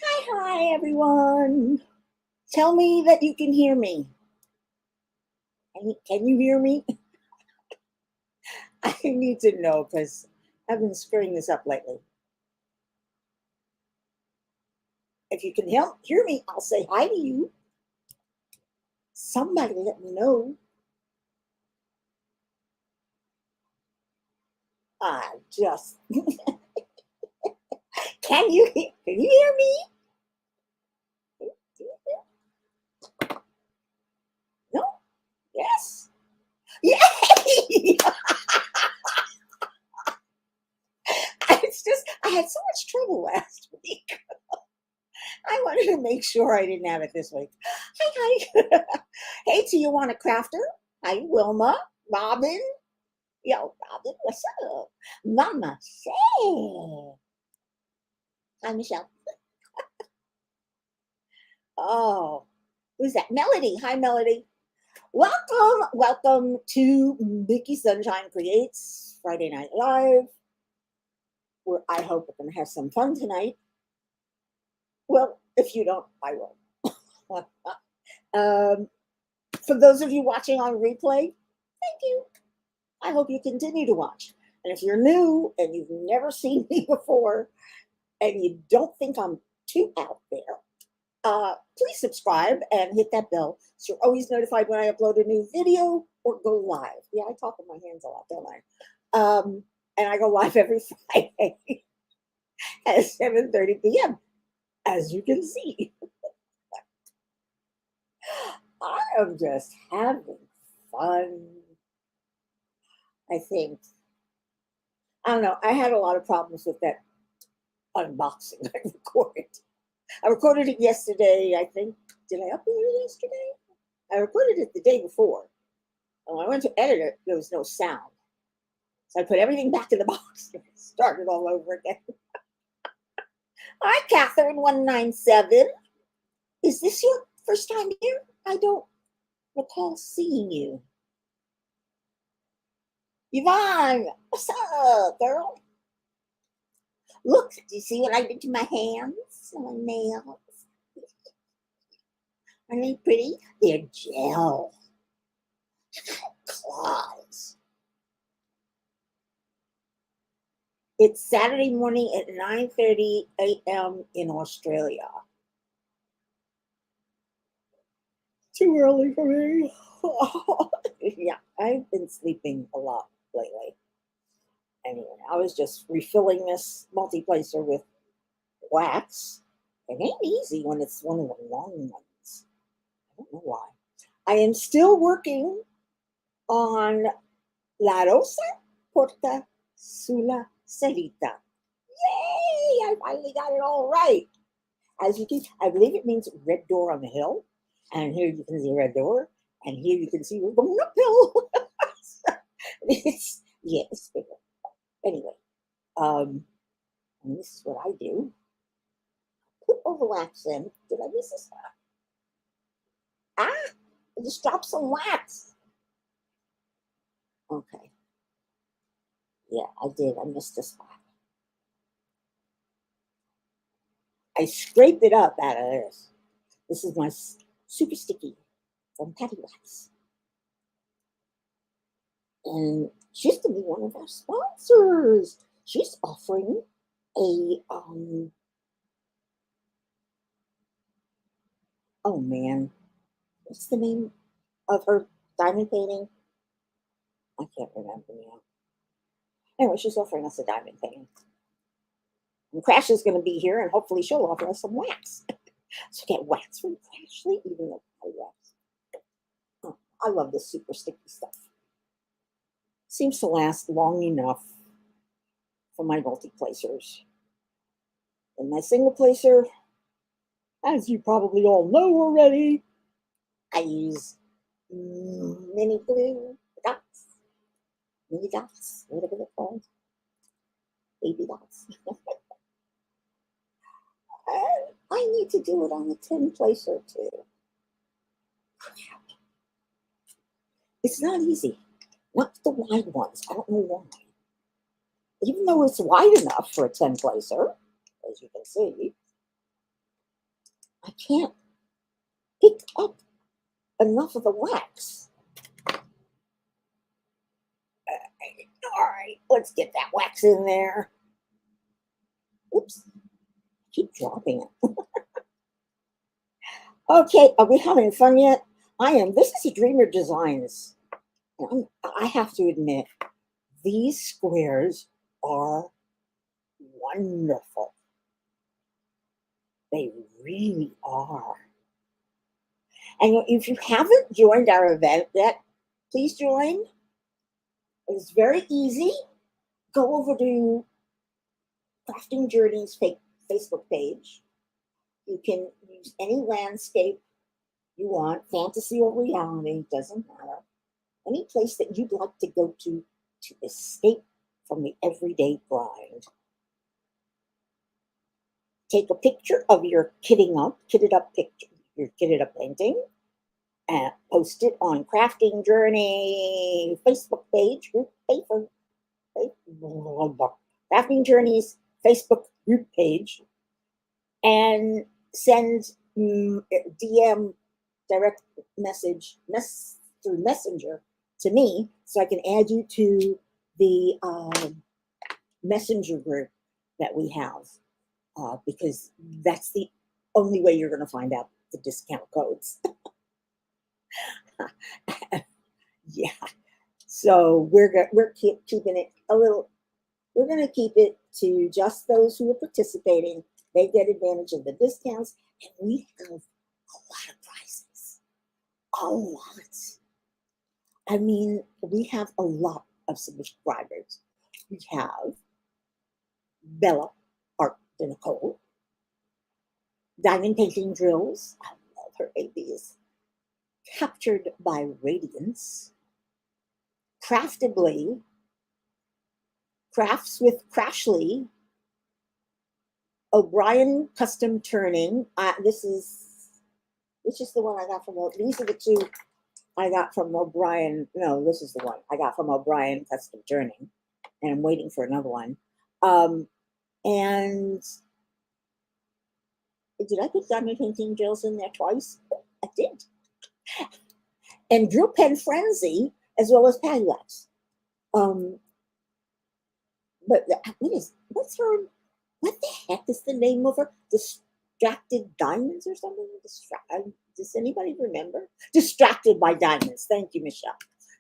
Hi, everyone. Tell me that you can hear me. Can you hear me? I need to know because I've been screwing this up lately. If you can hear me, I'll say hi to you. Somebody let me know. Just can you hear me? No? Yes? Yay! It's just I had so much trouble last week. I wanted to make sure I didn't have it this week. Hi. Hey, Tijuana Crafter. Hi, Wilma. Robin. Yo, Robin, what's up? Mama, say. Hi, Michelle. Oh, who's that? Melody. Hi, Melody. Welcome to MikiSunshine Creates Friday Night Live, where I hope we're going to have some fun tonight. Well, if you don't, I will. For those of you watching on replay, thank you. I hope you continue to watch. And if you're new and you've never seen me before and you don't think I'm too out there, please subscribe and hit that bell so you're always notified when I upload a new video or go live. Yeah, I talk with my hands a lot, don't I? And I go live every Friday at 7:30 p.m., as you can see. I am just having fun. I think. I don't know. I had a lot of problems with that unboxing I recorded. I recorded it yesterday, I think. Did I upload it yesterday? I recorded it the day before. And when I went to edit it, there was no sound. So I put everything back in the box and started all over again. Hi, Catherine197. Is this your first time here? I don't recall seeing you. Yvonne, what's up, girl? Look, do you see what I did to my hands and my nails? Aren't they pretty? They're gel. Claws. It's Saturday morning at 9:30 a.m. in Australia. Too early for me. Yeah, I've been sleeping a lot lately. Anyway, I was just refilling this multi-placer with wax. It ain't easy when it's one of the long ones. I don't know why. I am still working on La Rosa Porta Sulla Cerita. Yay! I finally got it all right. As you can, I believe it means red door on the hill. And here you can see red door. And here you can see we're going uphill. Yes. Anyway, and this is what I do. Put all the wax in. Did I miss this? I just dropped some wax. Okay. Yeah, I did. I missed a spot. I scraped it up out of this. This is my super sticky from Paddywaxx. And she's going to be one of our sponsors. She's offering a, oh man, what's the name of her diamond painting? I can't remember now. Anyway, she's offering us a diamond painting. And Crash is going to be here, and hopefully she'll offer us some wax. So get wax from Crashley, even though I wax. Oh, I love this super sticky stuff. Seems to last long enough for my multi-placers. And my single placer, as you probably all know already, I use mini blue dots, whatever they're called, baby dots. need to do it on a 10 placer too. It's not easy. Not the wide ones. I don't know why. Even though it's wide enough for a 10 placer, as you can see, I can't pick up enough of the wax. All right, let's get that wax in there. Oops, keep dropping it. Okay, are we having fun yet? I am. This is a Dreamer Designs. I have to admit, these squares are wonderful. They really are. And if you haven't joined our event yet, please join. It's very easy. Go over to Crafting Journeys Facebook page. You can use any landscape you want, fantasy or reality, doesn't matter. Any place that you'd like to go to escape from the everyday grind. Take a picture of your kitted up picture, your kitted up painting, and post it on Crafting Journey Facebook page, Crafting Journey's Facebook group page, and send DM direct message through Messenger to me so I can add you to the Messenger group that we have, because that's the only way you're going to find out the discount codes. Yeah, so we're keeping it a little. We're going to keep it to just those who are participating. They get advantage of the discounts, and we have a lot of prizes. A lot. I mean, we have a lot of subscribers. We have Belle Art de Nicole, Diamond Painting Drills. I love her babies. Captured by Radiance. Craftibly. Crafts with Crashley. O'Brien Custom Turning. This is the one I got from. These are the two I got from O'Brien. No, this is the one I got from O'Brien Custom Turning, and I'm waiting for another one. And did I put Diamond Painting Drills in there twice? I did. And DrillPenFrenzy, as well as Paddywaxx. But what the heck is the name of her? Distracted Diamonds or something? Does anybody remember? Distracted by Diamonds. Thank you, Michelle.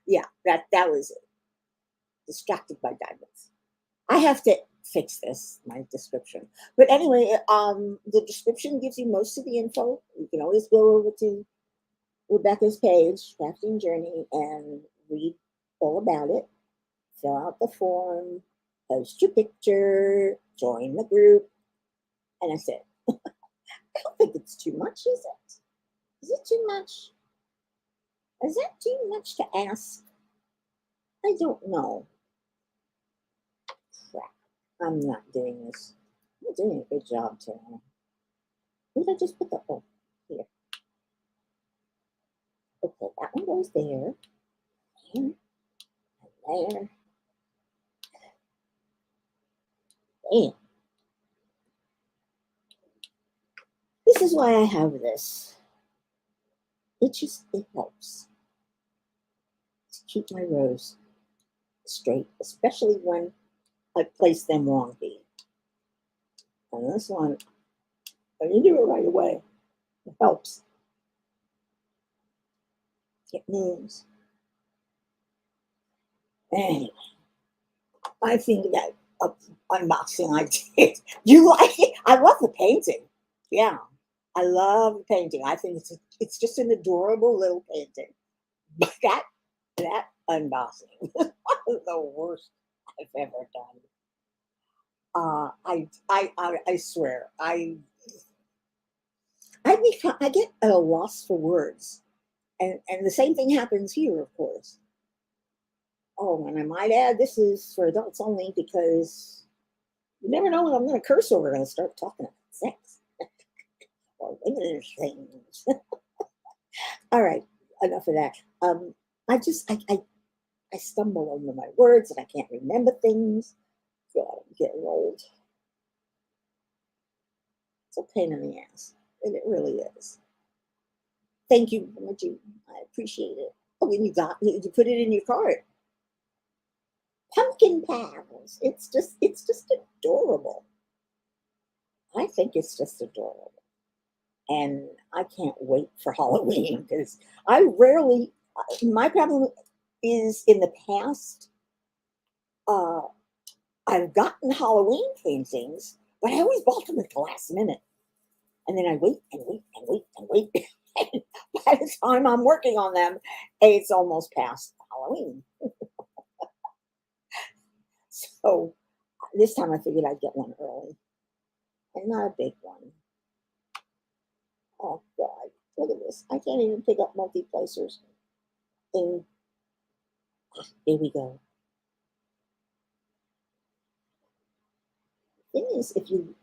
Yeah, that was it. Distracted by Diamonds. I have to fix this, my description. But anyway, the description gives you most of the info. You can always go over to Rebecca's page, Crafting Journey, and read all about it. Fill out the form, post your picture, join the group, and that's it. I don't think it's too much, is it? Is it too much? Is that too much to ask? I don't know. Crap. I'm not doing this. I'm doing a good job today. Where did I just put the here? Okay, that one goes there. And there. Bam. This is why I have this. It helps to keep my rows straight, especially when I place them wrong. And this one, when you do it right away, it helps. It moves. Anyway, I think that unboxing I did. You like it? I love the painting. Yeah, I love the painting. I think it's just an adorable little painting. But that unboxing was the worst I've ever done. I swear I get at a loss for words, and the same thing happens here, of course. Oh, and I might add, this is for adults only because you never know when I'm going to curse or we're going to start talking about sex. or women things. All right, enough of that. I stumble over my words and I can't remember things. God, I'm getting old. It's a pain in the ass, and it really is. Thank you, Margie. I appreciate it. Oh, and you put it in your cart. Pumpkin pals. It's just adorable. I think it's just adorable. And I can't wait for Halloween because my problem is in the past, uh, I've gotten Halloween paintings, but I always bought them at the last minute. And then I wait and wait and wait and wait. And by the time I'm working on them, it's almost past Halloween. So this time I figured I'd get one early and not a big one. Oh God, look at this. I can't even pick up multi-placers. And here we go. Thing is, if you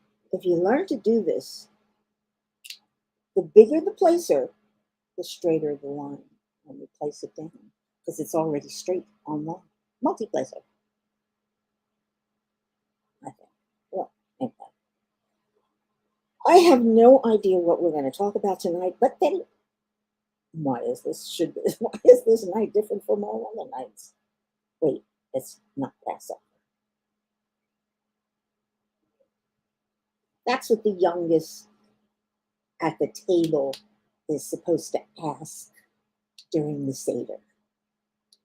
learn to do this, the bigger the placer, the straighter the line when you place it down because it's already straight on the multi-placer. I think. Well, anyway. I have no idea what we're going to talk about tonight, but then why is this night different from all other nights? Wait, it's not Passover. That's what the youngest at the table is supposed to ask during the Seder.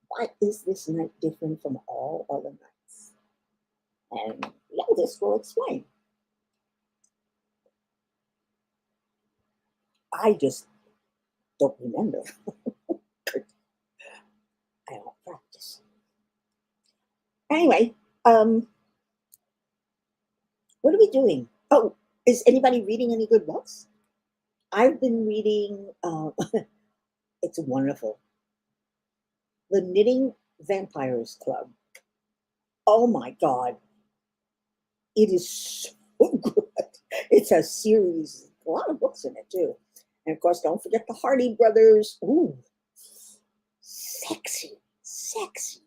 Why is this night different from all other nights? And the eldest will explain. I just don't remember. I don't practice. Anyway, what are we doing? Oh, is anybody reading any good books? I've been reading, it's wonderful. The Knitting Vampires Club. Oh my God. It is so good. It's a series, a lot of books in it too. And of course, don't forget the Hardy Brothers. Ooh, sexy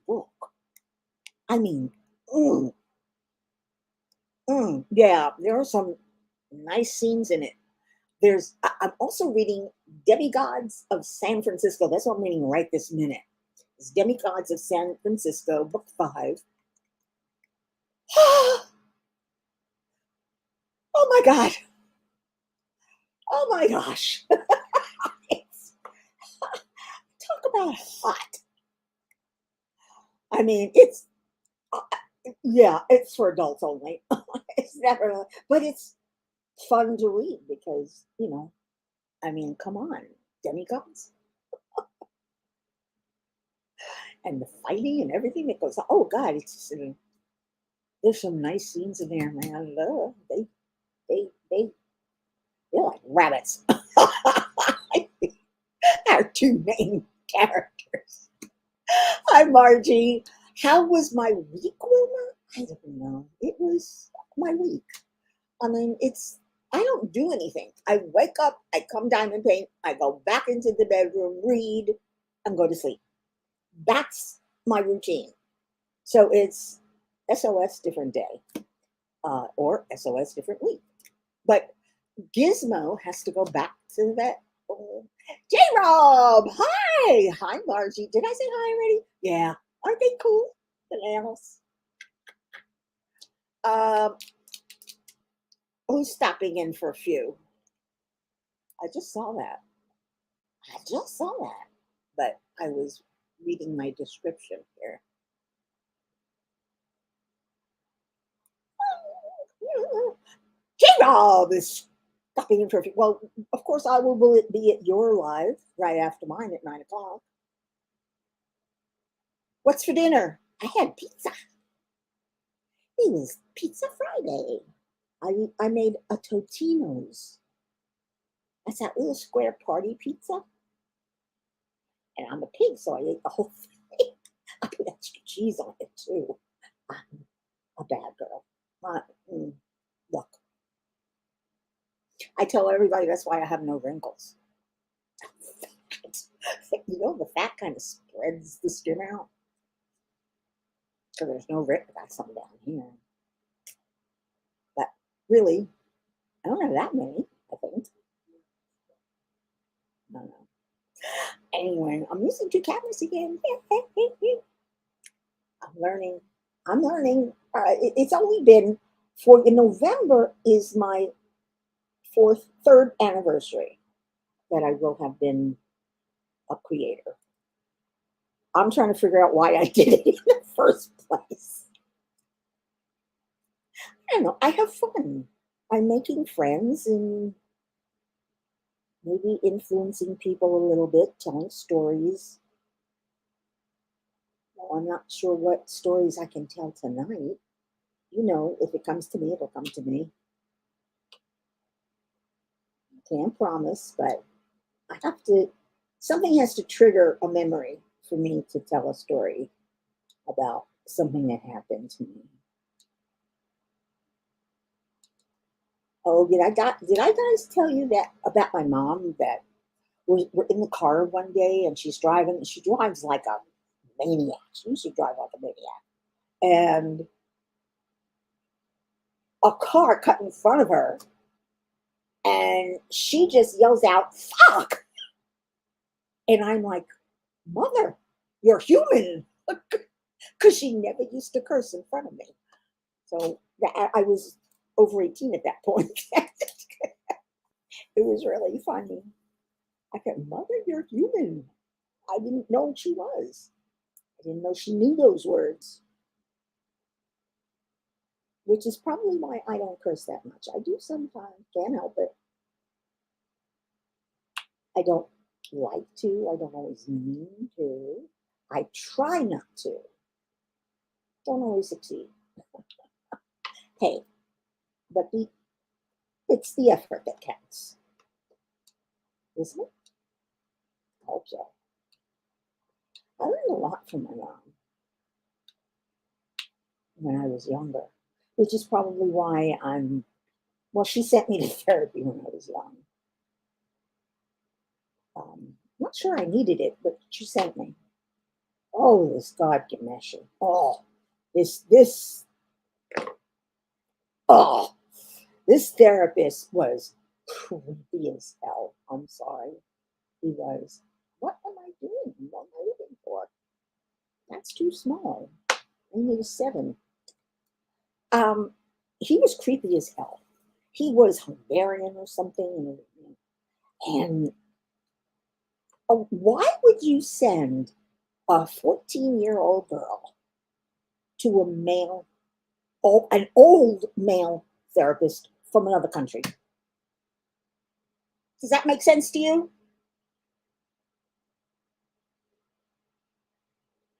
book. I mean, yeah, there are some nice scenes in it. I'm also reading Demigods of San Francisco. That's what I'm reading right this minute. It's Demigods of San Francisco, book 5. Oh my God. Oh my gosh. Talk about hot. I mean, it's for adults only. It's never, but it's fun to read because, I mean, come on, demigods. And the fighting and everything that goes on. Oh God, there's some nice scenes in there, man. They're like rabbits. Our two main characters. Hi, Margie. How was my week, Wilma? I don't know. It was my week. I mean, I don't do anything. I wake up, I come diamond paint, I go back into the bedroom, read, and go to sleep. That's my routine. So it's SOS different day, or SOS different week. But Gizmo has to go back to that. J-Rob, hi. Hi, Margie. Did I say hi already? Yeah. Aren't they cool? The animals. Who's stopping in for a few? I just saw that. But I was reading my description here. J-Rob is stopping in for a few. Well, of course, I will be at your live right after mine at 9 o'clock. What's for dinner? I had pizza. It was Pizza Friday. I made a Totino's. That's that little square party pizza. And I'm a pig, so I ate the whole thing. I put extra cheese on it too. I'm a bad girl. Look, I tell everybody that's why I have no wrinkles. You know, the fat kind of spreads the skin out. So there's no wrinkles. I got some down here. But really, I don't have that many, I think. I don't know. Anyway, I'm using 2 cameras again. I'm learning. It's only been in November is my third anniversary that I will have been a creator. I'm trying to figure out why I did it in the first place. I don't know. I have fun. I'm making friends and maybe influencing people a little bit, telling stories. Well, I'm not sure what stories I can tell tonight. You know, if it comes to me, it'll come to me. Can't promise, but I have to, something has to trigger a memory for me to tell a story about something that happened to me. Oh, did I guys tell you that about my mom that we're in the car one day and she's driving, she drives like a maniac. She used to drive like a maniac. And a car cut in front of her and she just yells out, "Fuck!" And I'm like, "Mother, you're human." Because she never used to curse in front of me. So I was over 18 at that point. It was really funny. I said, "Mother, you're human." I didn't know she was. I didn't know she knew those words. Which is probably why I don't curse that much. I do sometimes, can't help it. I don't like to. I don't always mean to. I try not to. Don't always succeed. Hey, but it's the effort that counts. Isn't it? I hope so. I learned a lot from my mom when I was younger, which is probably why well, she sent me to therapy when I was young. Not sure I needed it, but she sent me. Oh, this God Ganeshi. Oh, this therapist was creepy as hell. I'm sorry. He was. What am I doing? What am I looking for? That's too small. I need a 7. He was creepy as hell. He was Hungarian or something. And why would you send a 14-year-old girl to an old male therapist from another country? Does that make sense to you?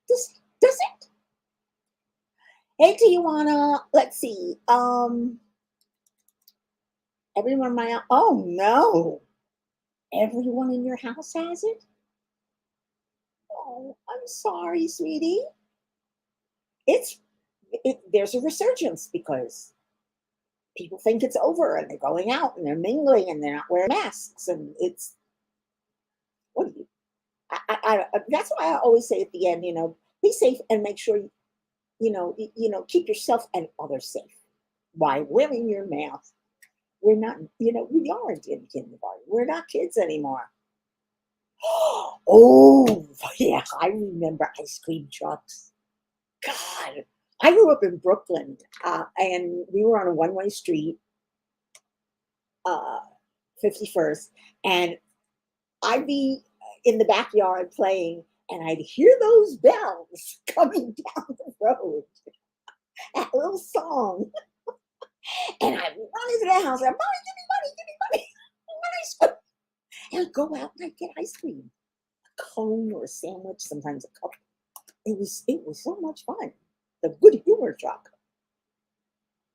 Does it? Hey, Tijuana, let's see. Everyone in my, oh no, everyone in your house has it? Oh, I'm sorry, sweetie. There's a resurgence because people think it's over and they're going out and they're mingling and they're not wearing masks and it's, what do you, that's why I always say at the end, be safe and make sure keep yourself and others safe by wearing your mask. We're not, we aren't in kindergarten. We're not kids anymore. Oh, yeah, I remember ice cream trucks. God, I grew up in Brooklyn, and we were on a one-way street, 51st, and I'd be in the backyard playing, and I'd hear those bells coming down the road. That little song. And I'd run into the house and, "Mommy, give me money. And I'd go out and I'd get ice cream. A cone or a sandwich, sometimes a cup. It was so much fun. The good humor truck.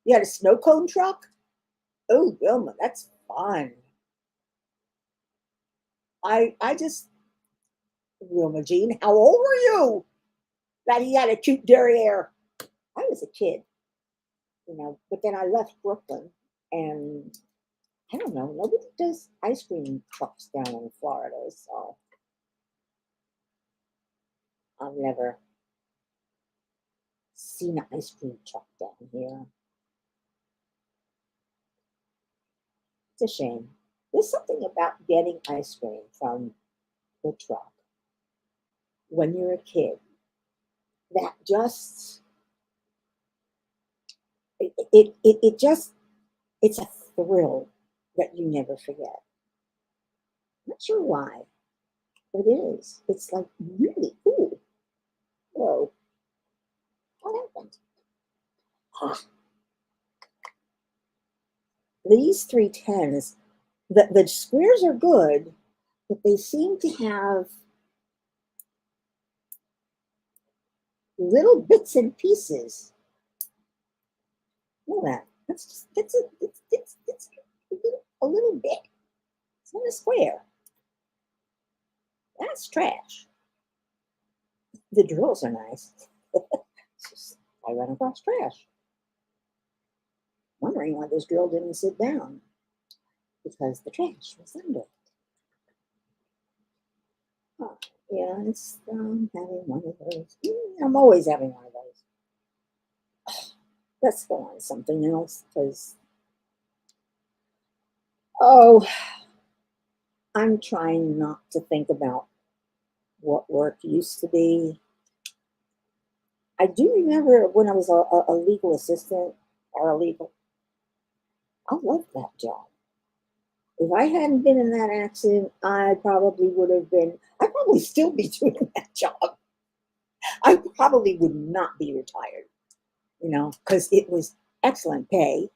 You had a snow cone truck? Oh, Wilma, that's fun. I just, Wilma Jean, how old were you? That he had a cute derriere. I was a kid, but then I left Brooklyn and I don't don't know. Nobody does ice cream trucks down in Florida, so I've never seen an ice cream truck down here. It's a shame. There's something about getting ice cream from the truck when you're a kid that just it just it's a thrill that you never forget. Not sure why, but it is. It's like really cool. Whoa, what happened? Ah, these 310s, the squares are good, but they seem to have little bits and pieces. Look at that. It's a little bit. It's not a square. That's trash. The drills are nice. I run across trash. Wondering why this drill didn't sit down. Because the trash was under it. Oh, yeah, it's having one of those. I'm always having one of those. Let's go on to something else, because I'm trying not to think about what work used to be. I do remember when I was a legal assistant or a legal. I loved that job. If I hadn't been in that accident, I'd probably still be doing that job. I probably would not be retired, because it was excellent pay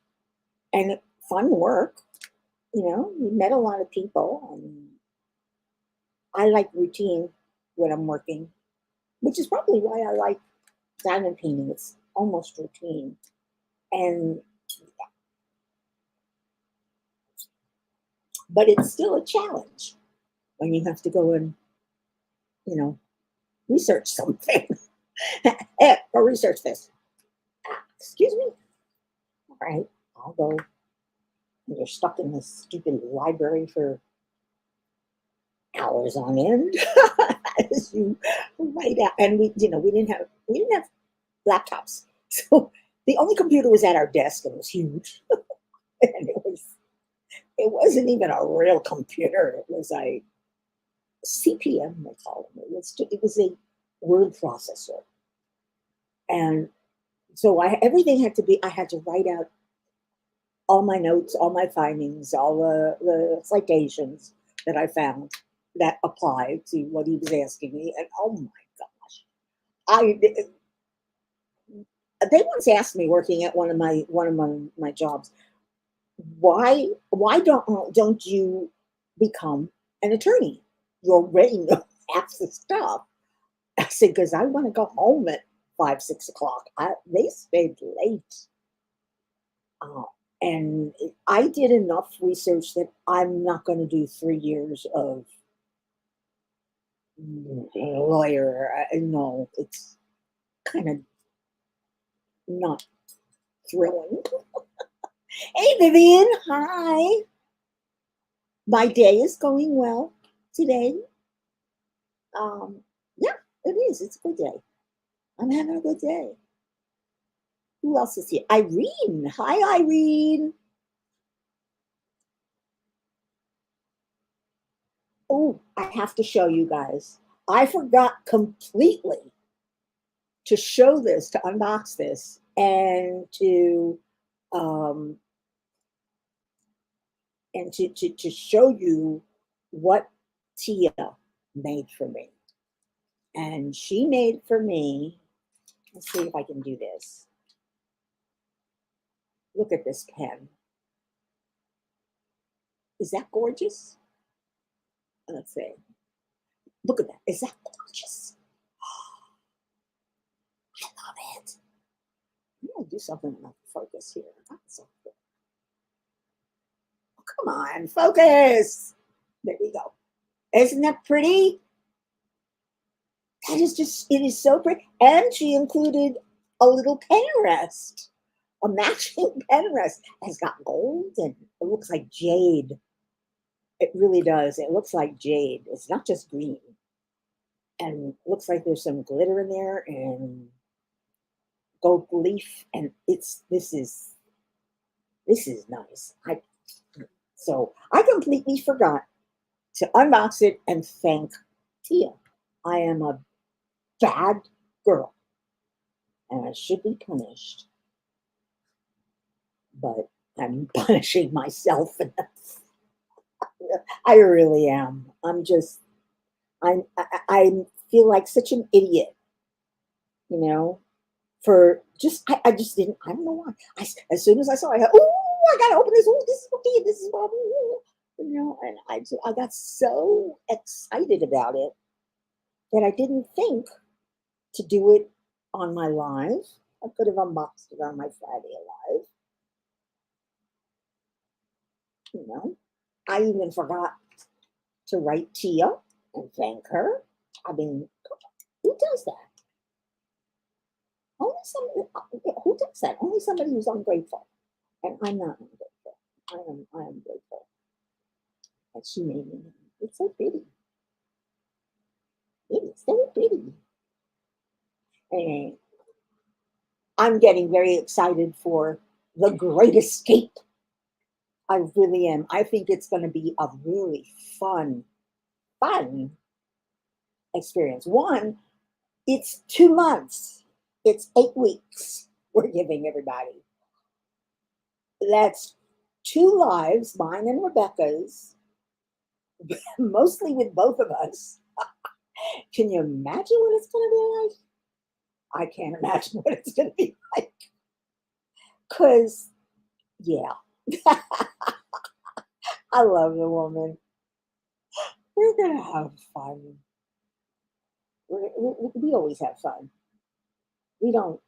and fun work. You met a lot of people, and I like routine when I'm working, which is probably why I like diamond painting. It's almost routine. But it's still a challenge when you have to go and, research something. Hey, go research this. Excuse me? All right, I'll go. You're stuck in this stupid library for hours on end as you write out. And we didn't have laptops. So the only computer was at our desk, and it was huge. And it wasn't even a real computer. It was a CPM, they call them. It was a word processor. And so everything had to be, I had to write out all my notes, all my findings, all the citations that I found that applied to what he was asking me. And oh my gosh, they once asked me, working at one of my jobs, why don't you become an attorney? You already know half the stuff. I said, because I want to go home at 5, 6 o'clock. They stayed late. And I did enough research that I'm not going to do 3 years of lawyer. No, it's kind of not thrilling. Hey, Vivian. Hi. My day is going well today. Yeah, it is. It's a good day. I'm having a good day. Who else is here? Irene. Hi, Irene. Oh, I have to show you guys. I forgot completely to show this, to unbox this, and to show you what Tia made for me. And she made for me, let's see if I can do this. Look at this pen. Is that gorgeous? Let's see. Look at that. Is that gorgeous? I love it. I'm going to do something about focus here. That's so good. Oh, come on, focus. There we go. Isn't that pretty? That is it is so pretty. And she included a little pen rest, a matching pen rest. It's got gold and looks like jade. It really does. It looks like jade. It's not just green. And looks like there's some glitter in there and gold leaf. And this is nice. So I completely forgot to unbox it and thank Tia. I am a bad girl and I should be punished, but I'm punishing myself. I really am. I feel like such an idiot, you know, for just, I just didn't, I don't know why. As soon as I saw it, I gotta open this. Oh, this is okay. This is what, you know, and I got so excited about it that I didn't think to do it on my live. I could have unboxed it on my Friday live. You know, I even forgot to write Tia and thank her. I mean, who does that? Only somebody who does that? Only somebody who's ungrateful. And I'm not ungrateful. I am grateful that she made me. It's so pretty. It is so pretty. And I'm getting very excited for The Great Escape. I really am. I think it's going to be a really fun experience. One, it's 2 months. It's 8 weeks we're giving everybody. That's 2 lives, mine and Rebecca's, mostly with both of us. Can you imagine what it's going to be like? I can't imagine what it's going to be like. Because, yeah, I love the woman. We're going to have fun. We always have fun. We don't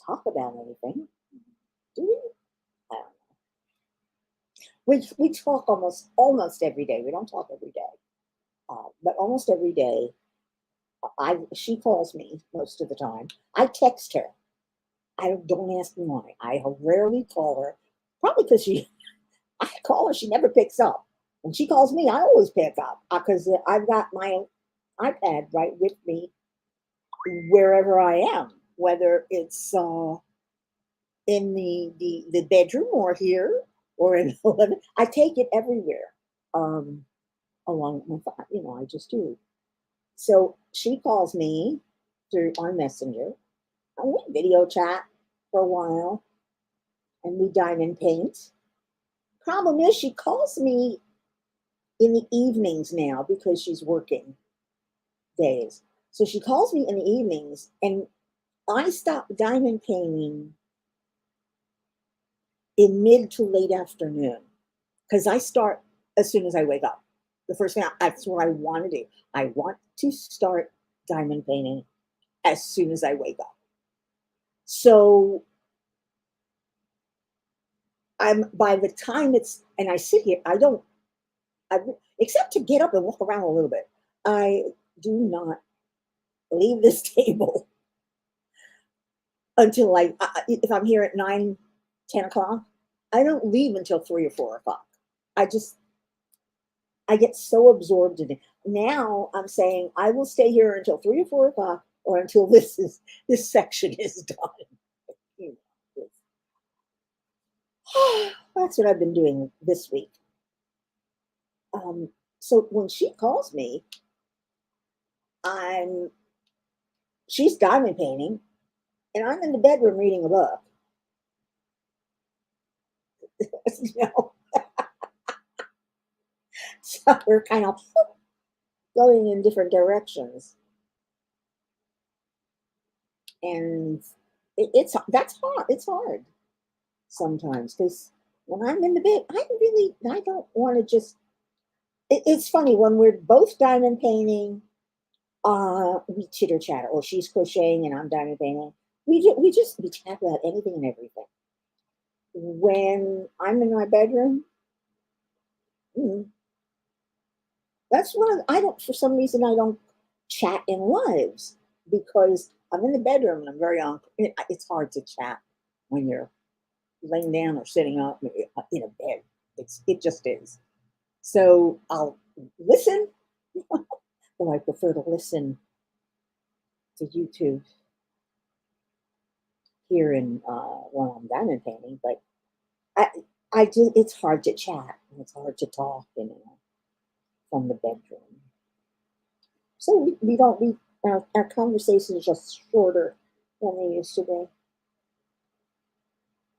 talk about anything, do we? I don't know. We talk almost every day. We don't talk every day, but almost every day. She calls me most of the time. I text her. I don't ask me why. I rarely call her, probably because I call her, she never picks up. When she calls me, I always pick up because I've got my iPad right with me wherever I am, whether it's in the bedroom or here or in the living. I take it everywhere. Along with my phone, I just do. So she calls me through on Messenger, and we video chat for a while, and we diamond paint. Problem is, she calls me in the evenings now because she's working days. So she calls me in the evenings, and I stop diamond painting in mid to late afternoon because I start as soon as I wake up. The first thing, that's what I want to do. I want to start diamond painting as soon as I wake up. So by the time and I sit here, except to get up and walk around a little bit, I do not leave this table until if I'm here at 9, 10 o'clock, I don't leave until 3 or 4 o'clock. I get so absorbed in it. Now I'm saying I will stay here until 3 or 4 o'clock or until this section is done. That's what I've been doing this week. So when she calls me, she's diamond painting, and I'm in the bedroom reading a book. So we're kind of going in different directions, and that's hard. It's hard sometimes because when I'm in the bed, I don't want to just. It's funny when we're both diamond painting. We chitter chatter, or she's crocheting and I'm diamond painting. We chat about anything and everything. When I'm in my bedroom, that's for some reason I don't chat in lives because I'm in the bedroom and I'm very it's hard to chat when you're laying down or sitting up in a bed. It just is. So I'll listen, though I prefer to listen to YouTube here in while I'm diamond painting. But I I do. It's hard to chat and it's hard to talk, from the bedroom. So we don't we our conversations are just shorter than they used to be.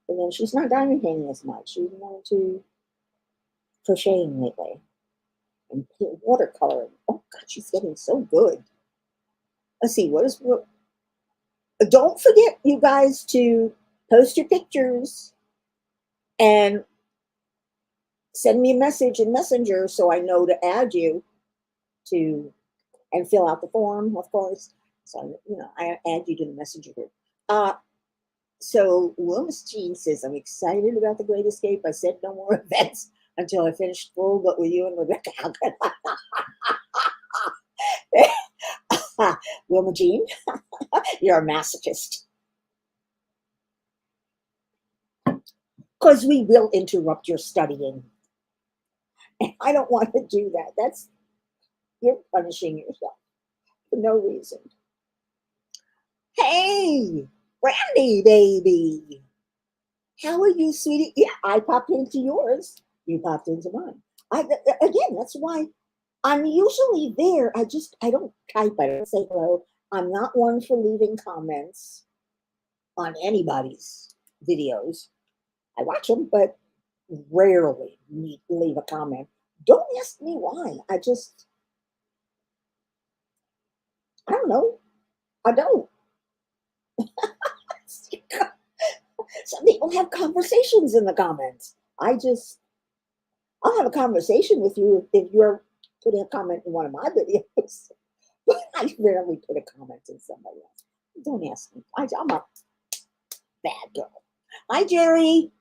And then she's not diamond painting as much. She's more into crocheting lately and watercoloring. Oh God, she's getting so good. Let's see, what don't forget, you guys, to post your pictures and send me a message in Messenger so I know to add you to and fill out the form, of course. So I add you to the Messenger group. So Willis Jean says, I'm excited about the Great Escape. I said no more events until I finished school, but with you and Rebecca, how could I? Wilma Jean, you're a masochist. Because we will interrupt your studying. And I don't want to do that. You're punishing yourself for no reason. Hey, Brandy, baby. How are you, sweetie? Yeah, I popped into yours. You popped into mine. Again, that's why I'm usually there. I don't type. I don't say hello. I'm not one for leaving comments on anybody's videos. I watch them, but rarely leave a comment. Don't ask me why. I don't know. I don't. Some people have conversations in the comments. I'll have a conversation with you if you're putting a comment in one of my videos, but I rarely put a comment in somebody else. Don't ask me. I'm a bad girl. Hi, Jerry.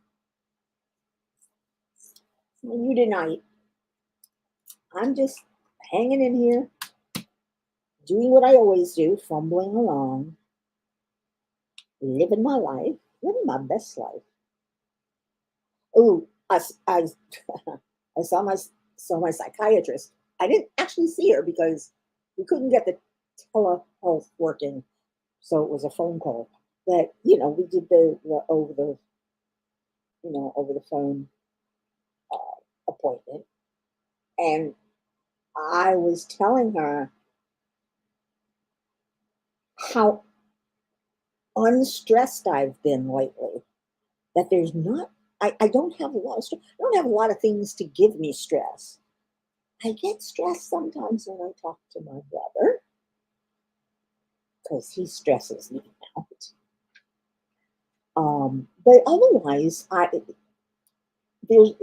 You tonight. I'm just hanging in here, doing what I always do, fumbling along, living my life, living my best life. Oh, I I saw my psychiatrist. I didn't actually see her because we couldn't get the telehealth working, so it was a phone call. But we did the over the phone appointment, and I was telling her how unstressed I've been lately. That there's not, I don't have a lot of stress. I don't have a lot of things to give me stress. I get stressed sometimes when I talk to my brother because he stresses me out. But otherwise, there's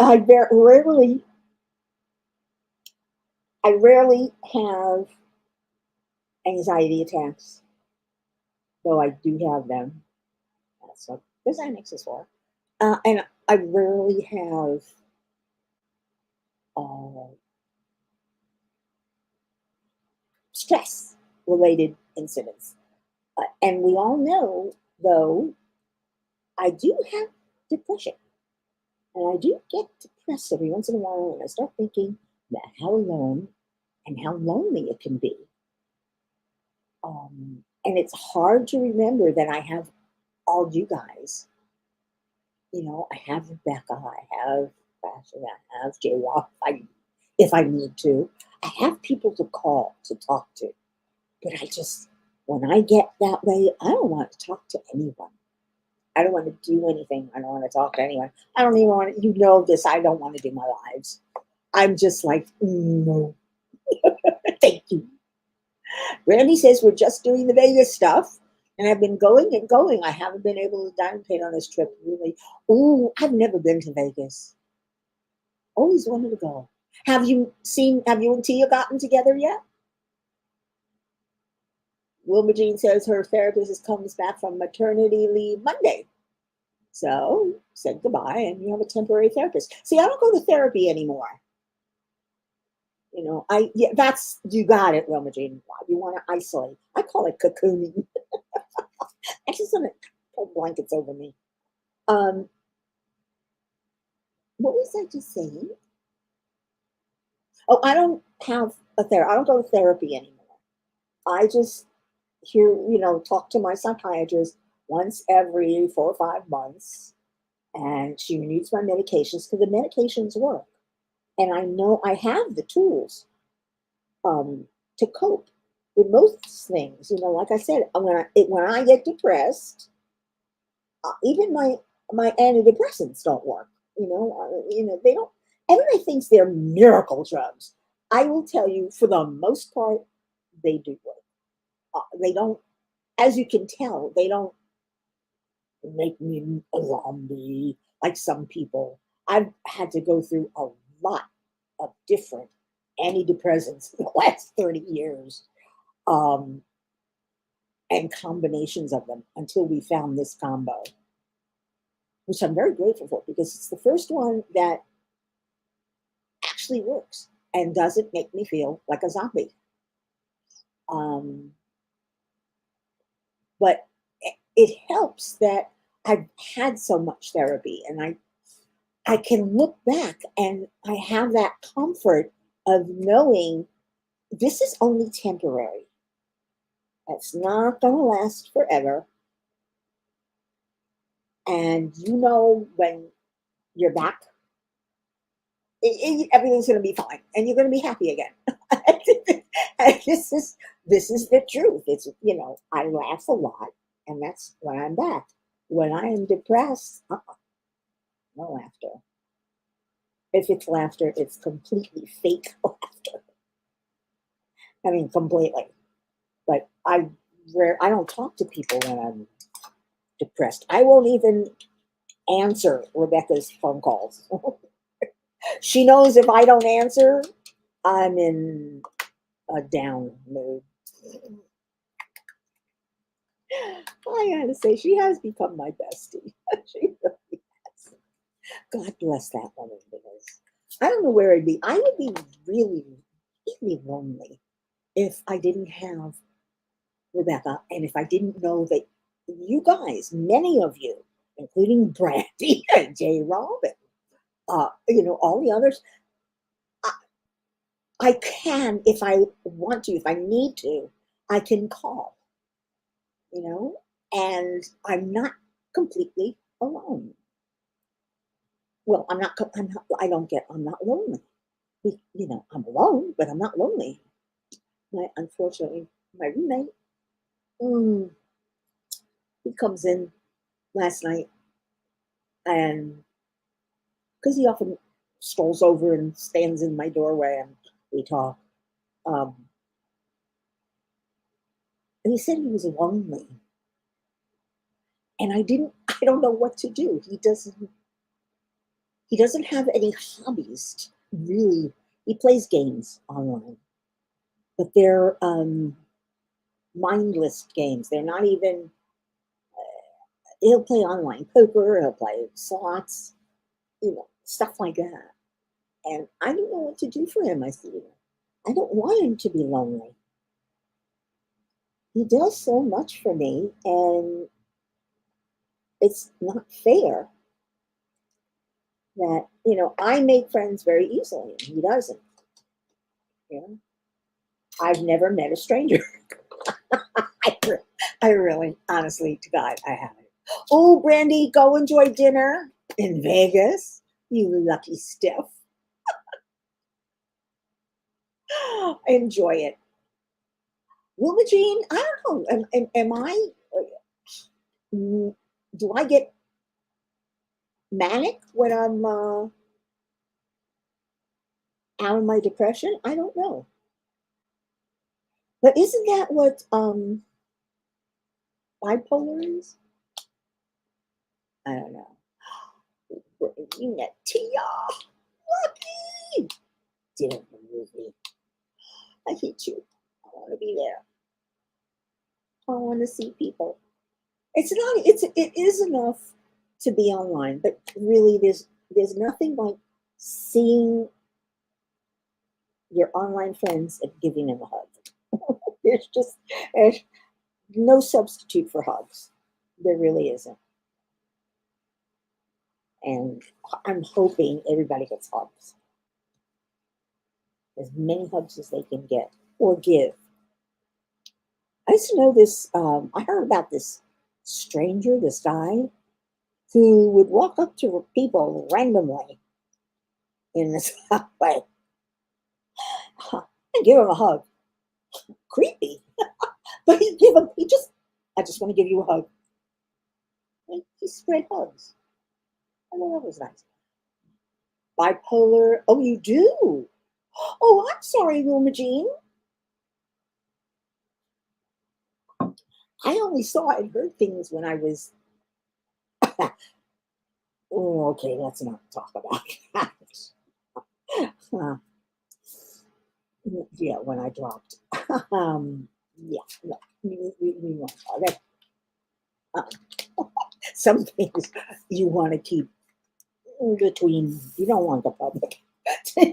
I rarely have anxiety attacks, though I do have them. That's what this annex is for. And I rarely have uh, stress related incidents. And we all know, though, I do have depression. And I do get depressed every once in a while, and I start thinking about how alone and how lonely it can be. And it's hard to remember that I have all you guys. I have Rebecca, I have Crashley, I have J-Walk, if I need to. I have people to call, to talk to. But when I get that way, I don't want to talk to anyone. I don't want to do anything. I don't want to talk to anyone. I don't even want to, this, I don't want to do my lives. I'm just like, no. Thank you. Randy says we're just doing the Vegas stuff. And I've been going and going. I haven't been able to diamond paint on this trip, really. Oh, I've never been to Vegas. Always wanted to go. Have you and Tia gotten together yet? Wilma Jean says her therapist comes back from maternity leave Monday. So said goodbye, and you have a temporary therapist. See, I don't go to therapy anymore. That's, you got it, Wilma Jean. You want to isolate. I call it cocooning. I just want to pull blankets over me. What was I just saying? Oh, I don't have a therapy. I don't go to therapy anymore. I just talk to my psychiatrist once every 4 or 5 months, and she renews my medications because the medications work. And I know I have the tools to cope with most things. Like I said, when I get depressed, even my antidepressants don't work. They don't. Everybody thinks they're miracle drugs. I will tell you, for the most part, they do work. They don't, as you can tell, they don't make me a zombie like some people. I've had to go through a lot of different antidepressants in the last 30 years, um, and combinations of them until we found this combo, which I'm very grateful for because it's the first one that actually works and doesn't make me feel like a zombie. Um, but it helps that I've had so much therapy, and I can look back and I have that comfort of knowing this is only temporary. It's not going to last forever. And when you're back, everything's going to be fine, and you're going to be happy again. And this is the truth. It's I laugh a lot, and that's when I'm back. When I am depressed, no laughter. If it's laughter, it's completely fake laughter. I mean, completely. But I don't talk to people when I'm depressed. I won't even answer Rebecca's phone calls. She knows if I don't answer, I'm in a down mood. I gotta say, she has become my bestie. She really has. God bless that woman, because I don't know where I'd be. I would be really, really lonely if I didn't have Rebecca, and if I didn't know that you guys, many of you, including Brandy and Jay Robin, all the others, I, I can, if I want to, if I need to, I can call, and I'm not completely alone. Well, I'm not lonely. I'm alone, but I'm not lonely. Unfortunately, my roommate, mm, he comes in last night, and because he often strolls over and stands in my doorway and we talk. Um, and he said he was lonely. And I don't know what to do. He doesn't have any hobbies, really. He plays games online, but they're mindless games. They're not even, he'll play online poker, he'll play slots, stuff like that. And I don't know what to do for him. I said, I don't want him to be lonely. He does so much for me, and it's not fair that I make friends very easily and he doesn't. I've never met a stranger. I really, honestly to God, I haven't. Oh, Brandy, go enjoy dinner in Vegas, you lucky stiff. Enjoy it. Wilma Jean, I don't know, am I do I get manic when I'm out of my depression? I don't know. But isn't that what bipolar is? I don't know. You met Tia. Lucky. Didn't move me. I hate you. I want to be there. I want to see people. It is enough to be online, but really there's nothing like seeing your online friends and giving them a hug. There's no substitute for hugs. There really isn't. And I'm hoping everybody gets hugs. As many hugs as they can get or give. I used to know this, I heard about this stranger, this guy, who would walk up to people randomly in the subway and give them a hug. Creepy. But he'd give them, I just want to give you a hug. He spread hugs. I thought that was nice. Bipolar. Oh, you do? Oh, I'm sorry, Wilma Jean. I only saw and heard things when I was. Oh, okay, let's not talk about that. Uh, yeah, when I dropped. Yeah, no, we won't. Some things you want to keep between. You don't want the public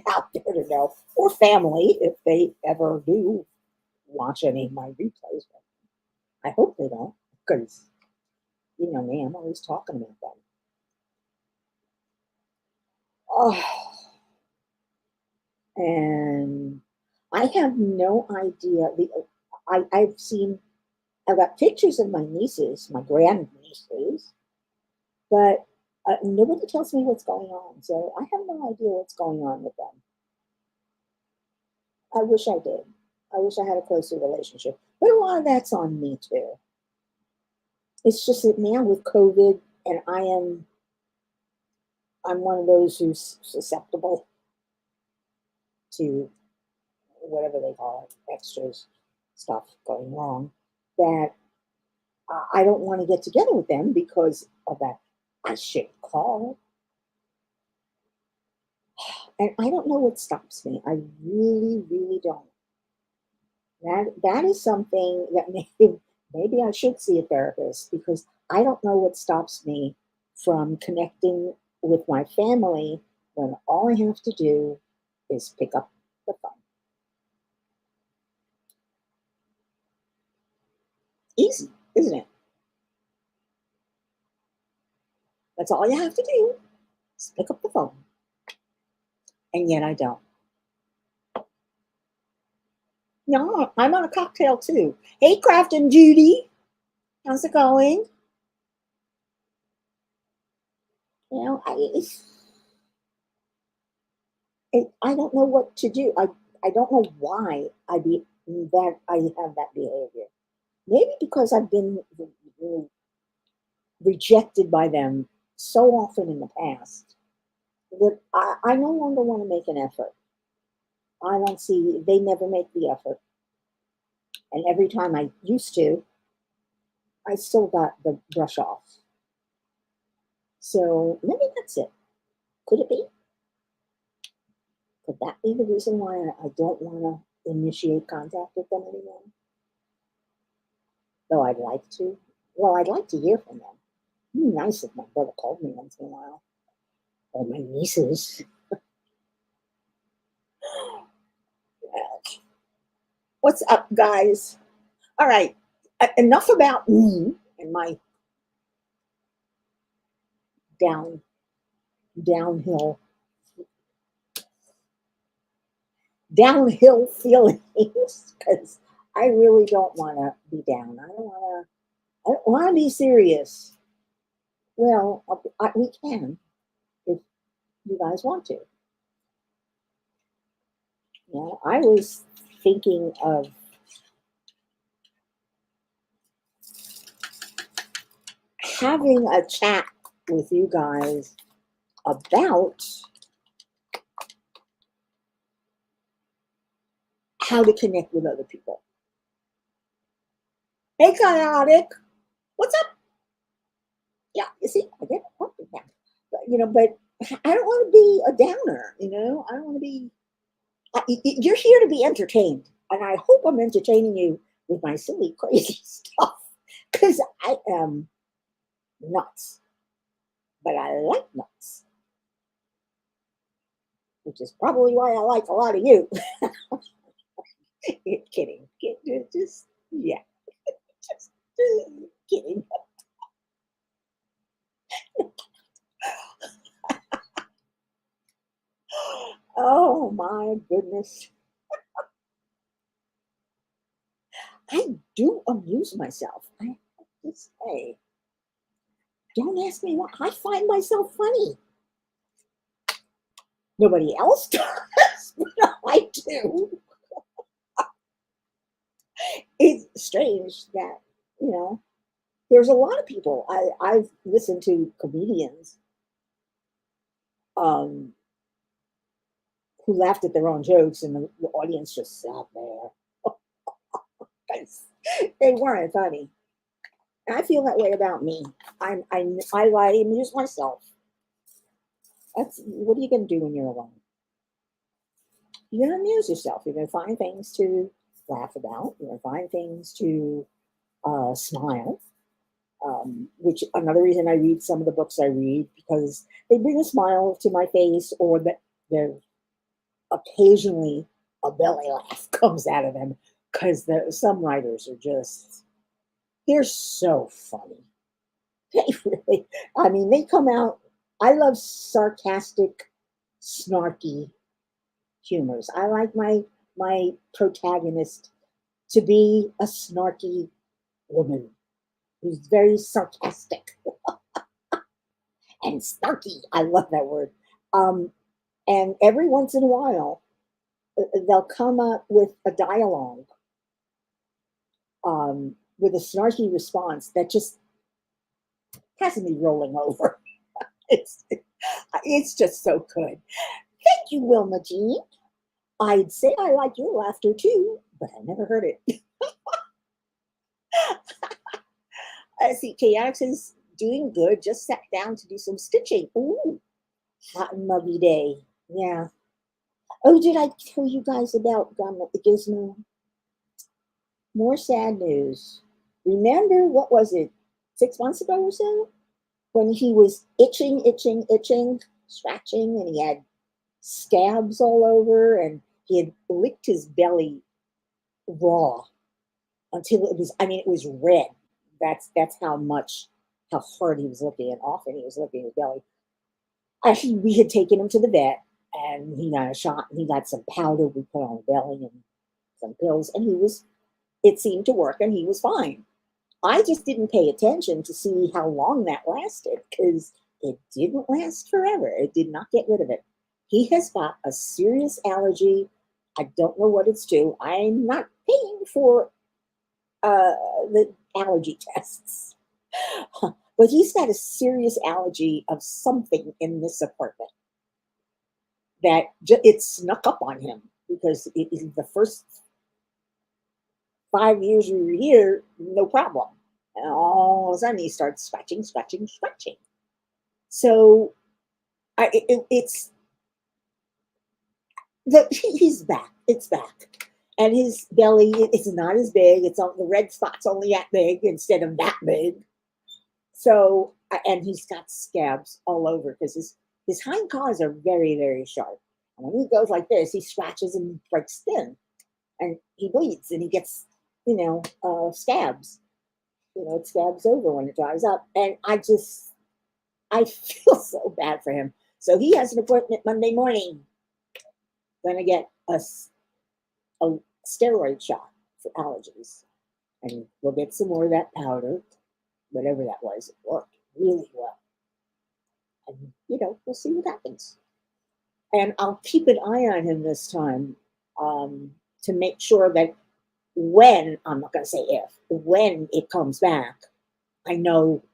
out there to know, or family if they ever do watch any of my replays. I hope they don't, because you know me, I'm always talking about them. Oh, and I have no idea. I've got pictures of my nieces, my grand nieces, but nobody tells me what's going on. So I have no idea what's going on with them. I wish I did. I wish I had a closer relationship. But a lot of that's on me too. It's just that now with COVID, and I'm one of those who's susceptible to whatever they call it, extras stuff going wrong, that I don't want to get together with them because of that. I should call. And I don't know what stops me. I really, really don't. That is something that maybe I should see a therapist, because I don't know what stops me from connecting with my family when all I have to do is pick up the phone. Easy, isn't it? That's all you have to do is pick up the phone. And yet I don't. No, I'm on a cocktail too. Hey, Craft and Judy. How's it going? You know, I don't know what to do. I don't know why I have that behavior. Maybe because I've been rejected by them so often in the past that I no longer want to make an effort. I don't see, they never make the effort. And every time I used to, I still got the brush off. So maybe that's it. Could it be? Could that be the reason why I don't want to initiate contact with them anymore? Though I'd like to. Well, I'd like to hear from them. It'd be nice if my brother called me once in a while. Or my nieces. What's up, guys? All right. Enough about me and my down downhill downhill feelings, because I really don't want to be down. I don't want to be serious. Well, we can if you guys want to. Yeah, I was thinking of having a chat with you guys about how to connect with other people. Hey, chaotic, what's up? Yeah, you see, I get it now. But I don't want to be a downer. I don't want to be. You're here to be entertained, and I hope I'm entertaining you with my silly, crazy stuff, because I am nuts, but I like nuts, which is probably why I like a lot of you. Kidding. Just, yeah, just kidding. Oh my goodness. I do amuse myself. I have to say. Don't ask me why. I find myself funny. Nobody else does, but I do. It's strange that, you know, there's a lot of people. I've listened to comedians um, who laughed at their own jokes, and the audience just sat there. 'Cause they weren't funny. And I feel that way about me. I amuse myself. That's what are you going to do when you're alone? You're going to amuse yourself. You're going to find things to laugh about. You're going to find things to smile. Which another reason I read some of the books I read, because they bring a smile to my face, or that there occasionally a belly laugh comes out of them, because some writers are just, they're so funny. They really, I mean, they come out. I love sarcastic, snarky humors. I like my protagonist to be a snarky woman who's very sarcastic and snarky. I love that word. Um, and every once in a while, they'll come up with a dialogue, with a snarky response that just has me rolling over. It's just so good. Thank you, Wilma Jean. I'd say I like your laughter too, but I never heard it. See, Chaotix is doing good. Just sat down to do some stitching. Ooh, hot and muggy day. Yeah. Oh, did I tell you guys about Gizmo? More sad news. Remember, what was it, 6 months ago or so? When he was itching, scratching, and he had scabs all over, and he had licked his belly raw until it was, I mean, it was red. That's how hard he was licking, and often he was licking his belly. Actually, we had taken him to the vet, and he got a shot, and he got some powder we put on the belly and some pills, and it seemed to work, and he was fine. I just didn't pay attention to see how long that lasted, because it didn't last forever. It did not get rid of it. He has got a serious allergy. I don't know what it's to. I'm not paying for the allergy tests. But he's got a serious allergy of something in this apartment that it snuck up on him, because the first 5 years we were here, no problem. And all of a sudden he starts scratching. So it's he's back. It's back. And his belly is not as big. It's on the red spot's only that big instead of that big. So, and he's got scabs all over, because his hind claws are very, very sharp. And when he goes like this, he scratches and breaks skin, and he bleeds, and he gets, scabs. It scabs over when it dries up. And I feel so bad for him. So he has an appointment Monday morning. Going to get a steroid shot for allergies. And we'll get some more of that powder, whatever that was. It worked really well. And, we'll see what happens. And I'll keep an eye on him this time, to make sure that when, I'm not going to say if, when it comes back, I know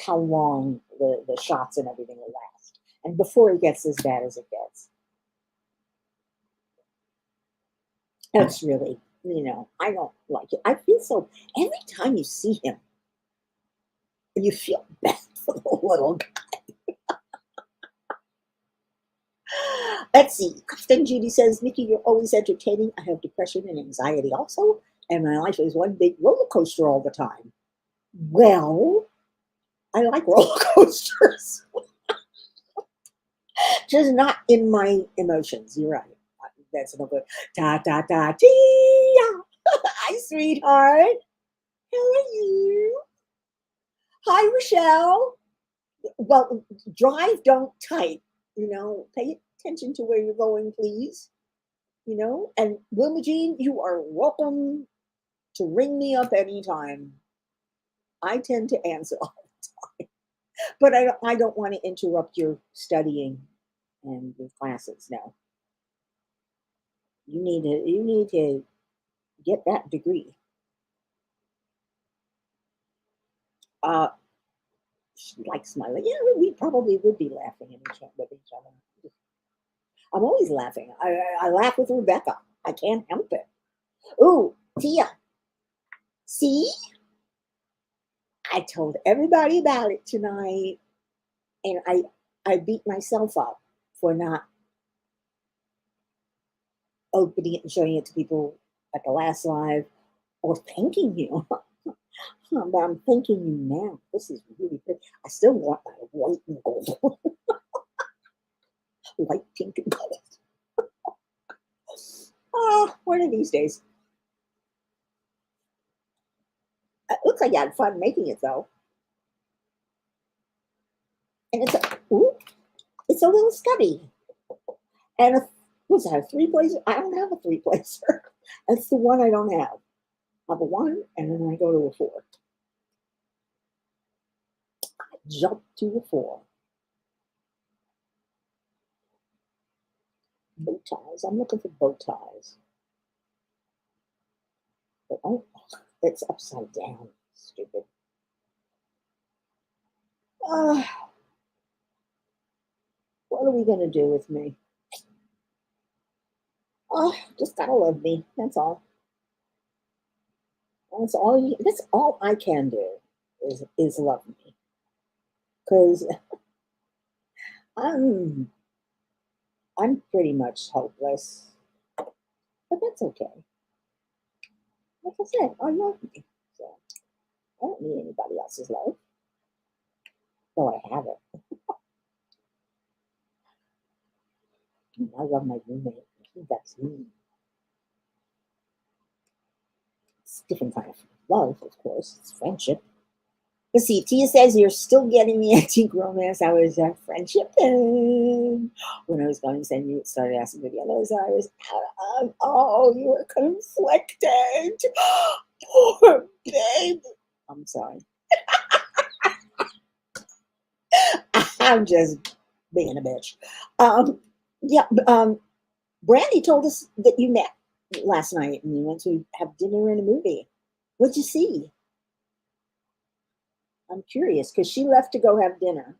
how long the shots and everything will last. And before it gets as bad as it gets. That's really, I don't like it. I feel so, every time you see him, you feel bad for the little guy. Let's see. Captain Judy says, Miki, you're always entertaining. I have depression and anxiety also, and my life is one big roller coaster all the time. Well, I like roller coasters. Just not in my emotions. You're right. That's no good. Ta ta ta tia. Hi, sweetheart. How are you? Hi, Rochelle. Well, drive, don't type. You know, pay attention to where you're going, please. You know, and Wilma Jean, you are welcome to ring me up anytime. I tend to answer all the time, but I don't want to interrupt your studying and your classes. No, you need to get that degree. Uh, she likes smiling. Yeah, we probably would be laughing with each other. I'm always laughing. I laugh with Rebecca. I can't help it. Ooh, Tia, see? I told everybody about it tonight, and I beat myself up for not opening it and showing it to people at the last live or thanking you. But I'm thanking you now. This is really good. I still want my white and gold. White, pink, and gold. One of these days. It looks like you had fun making it though. And it's a little stubby. And what's that, a 3-placer? I don't have a 3-placer. That's the one I don't have. I have a 1, and then I go to a 4. I jump to a 4. Bow ties. I'm looking for bow ties. But oh, it's upside down. Stupid. What are we going to do with me? Just gotta love me. That's all. That's all I can do is love me. Because I'm pretty much hopeless. But that's okay. Like I said, I love me. So I don't need anybody else's love. Though I have it. I love my roommate. He loves me. It's a different kind of love, of course. It's friendship. Let's see. Tia says you're still getting the antique romance. I was friendship. And when I was going to send you, it started asking for the others. I was oh, you were conflicted. Poor babe. I'm sorry. I'm just being a bitch. Yeah. Brandy told us that you met last night and you went to have dinner and a movie. What'd you see? I'm curious because she left to go have dinner.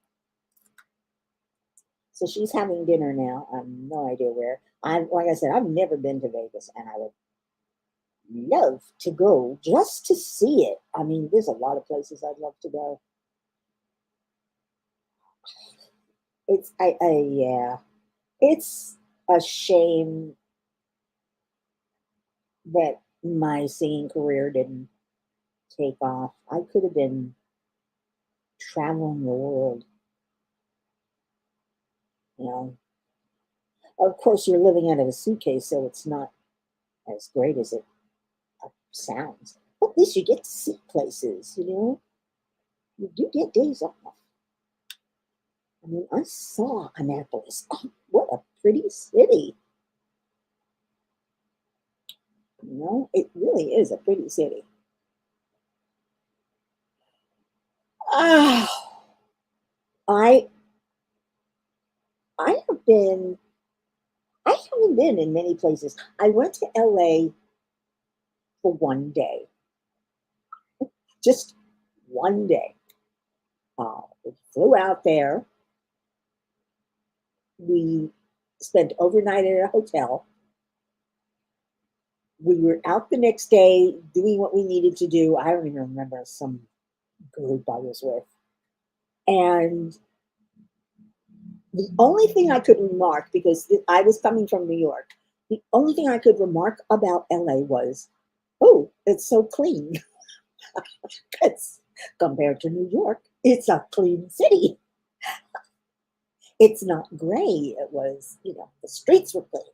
So she's having dinner now. I have no idea where. Like I said, I've never been to Vegas, and I would love to go just to see it. I mean, there's a lot of places I'd love to go. Yeah. It's a shame that my singing career didn't take off. I could have been traveling the world. You know, of course, you're living out of a suitcase, so it's not as great as it sounds. But at least you get to see places, you know? You do get days off. I mean, I saw Annapolis. Oh, what a pretty city. You know, it really is a pretty city. Ah, I I have been I haven't been in many places. I went to LA for one day, just one day. We flew out there. We spent overnight at a hotel. We were out the next day doing what we needed to do. I don't even remember some group I was with. And the only thing I could remark, because I was coming from New York, the only thing I could remark about LA was, oh, it's so clean. It's, compared to New York, it's a clean city. It's not gray. It was, the streets were clean.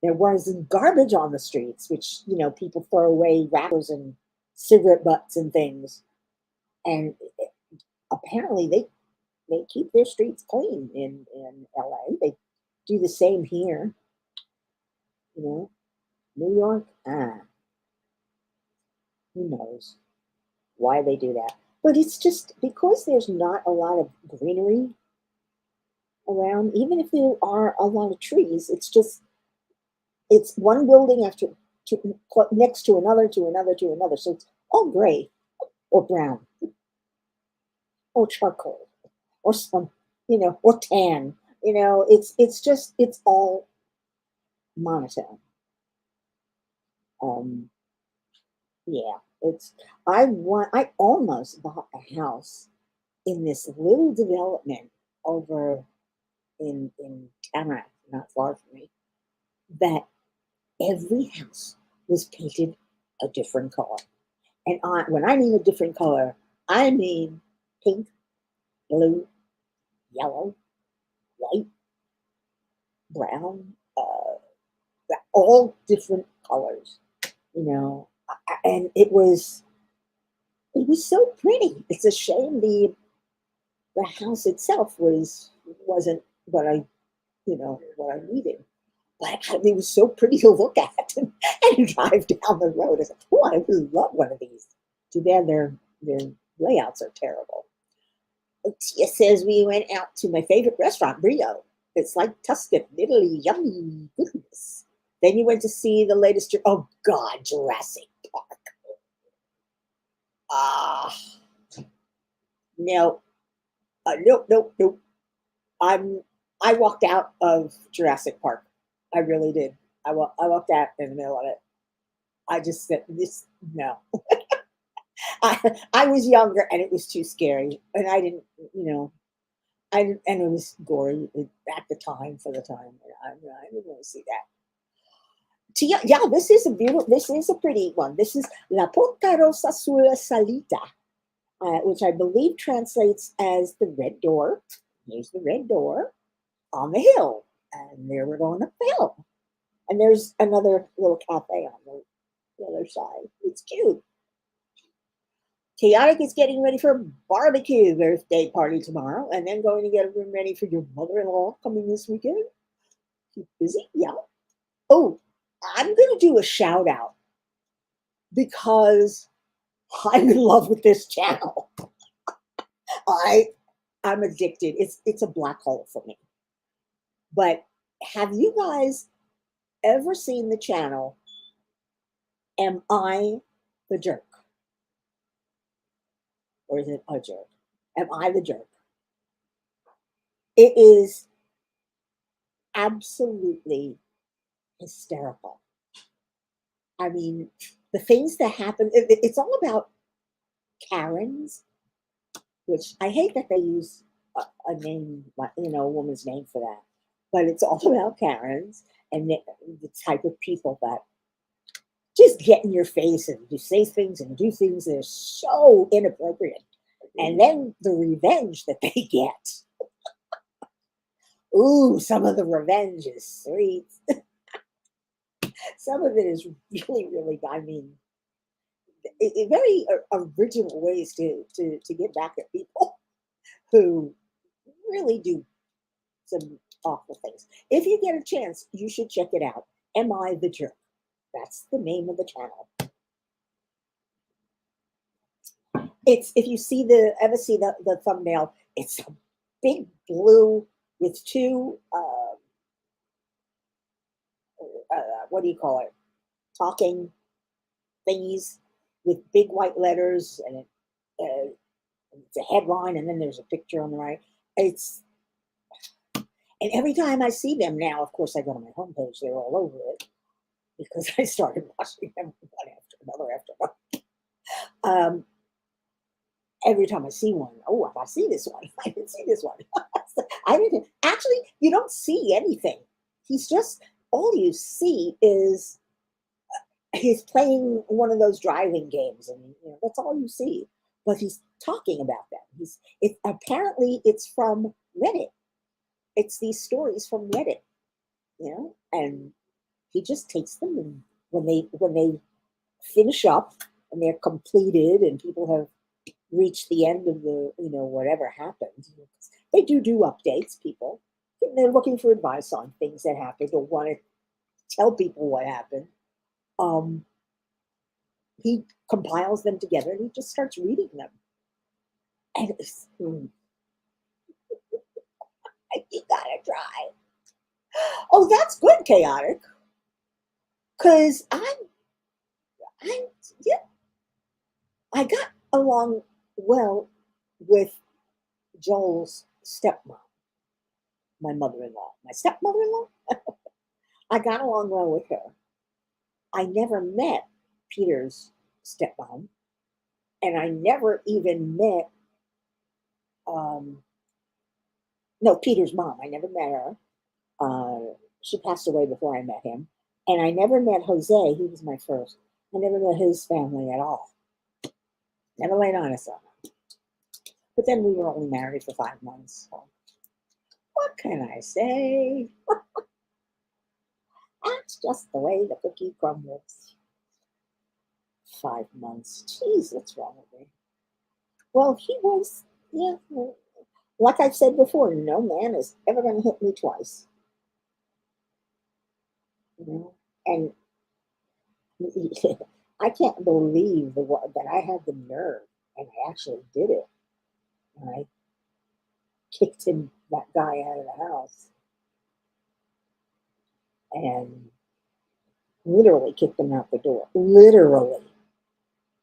There wasn't garbage on the streets, which, people throw away wrappers and cigarette butts and things. And apparently they keep their streets clean in LA. They do the same here. You know, New York, who knows why they do that. But it's just because there's not a lot of greenery around, even if there are a lot of trees, it's one building after next to another to another to another. So it's all gray or brown or charcoal or some, or tan. It's all monotone. Um, yeah, I almost bought a house in this little development over in Tamarack, not far from me, that every house was painted a different color. And when I mean a different color, I mean pink, blue, yellow, white, brown, all different colors, and it was so pretty. It's a shame the house itself wasn't what I needed. But it was so pretty to look at and drive down the road. I said, "Oh, I really love one of these." Too bad their layouts are terrible. Tia says we went out to my favorite restaurant, Brio. It's like Tuscan, Italy, yummy goodness. Then you went to see the latest. Oh God, Jurassic Park. Ah, no, nope, nope, nope. I walked out of Jurassic Park. I really did. I walked out in the middle of it. I just said, this, no. I was younger and it was too scary. And I didn't, and it was gory at the time for the time. And I didn't want to see that. Yeah, this is a pretty one. This is La Porta Rosa sulla Salita, which I believe translates as the red door. Here's the red door on the hill. And there we're going up the hill. And there's another little cafe on the other side. It's cute. Chaotic is getting ready for a barbecue birthday party tomorrow, and then going to get a room ready for your mother-in-law coming this weekend. Keep busy, yeah. Oh, I'm going to do a shout out because I'm in love with this channel. I'm addicted. It's a black hole for me. But have you guys ever seen the channel Am I the Jerk? Or is it a jerk? Am I the jerk? It is absolutely hysterical. I mean, the things that happen, it's all about Karens, which I hate that they use a name, a woman's name for that. But it's all about Karens and the type of people that just get in your face and you say things and do things that are so inappropriate. And then the revenge that they get. Ooh, some of the revenge is sweet. Some of it is really, really, I mean, very original ways to get back at people who really do some awful things. If you get a chance, you should check it out. Am I the Jerk? That's the name of the channel. It's, if you ever see the thumbnail, it's a big blue with two what do you call it? Talking thingies with big white letters, and it's a headline, and then there's a picture on the right. And every time I see them now, of course, I go to my homepage, they're all over it because I started watching them one after another after another. Every time I see one, oh, I see this one. I didn't see this one. I didn't. Actually, you don't see anything. He's just, all you see is he's playing one of those driving games, and that's all you see. But he's talking about them. Apparently it's from Reddit. It's these stories from Reddit, and he just takes them, and when they finish up and they're completed and people have reached the end of the, whatever happened. They do updates, people. They're looking for advice on things that happened or want to tell people what happened. He compiles them together and he just starts reading them. And it's, you gotta try. Oh, that's good, chaotic. Because yeah, I got along well with Joel's stepmom, my mother-in-law. My stepmother-in-law? I got along well with her. I never met Peter's stepmom, and I never even met, no, Peter's mom. I never met her. She passed away before I met him. And I never met Jose. He was my first. I never met his family at all. Never laid eyes on him. But then we were only married for 5 months. So what can I say? That's just the way the cookie crumbles. 5 months. Jeez, what's wrong with me? Well, he was, yeah. Like I've said before, no man is ever going to hit me twice. And I can't believe that I had the nerve, and I actually did it. And I kicked that guy out of the house, and literally kicked him out the door. Literally,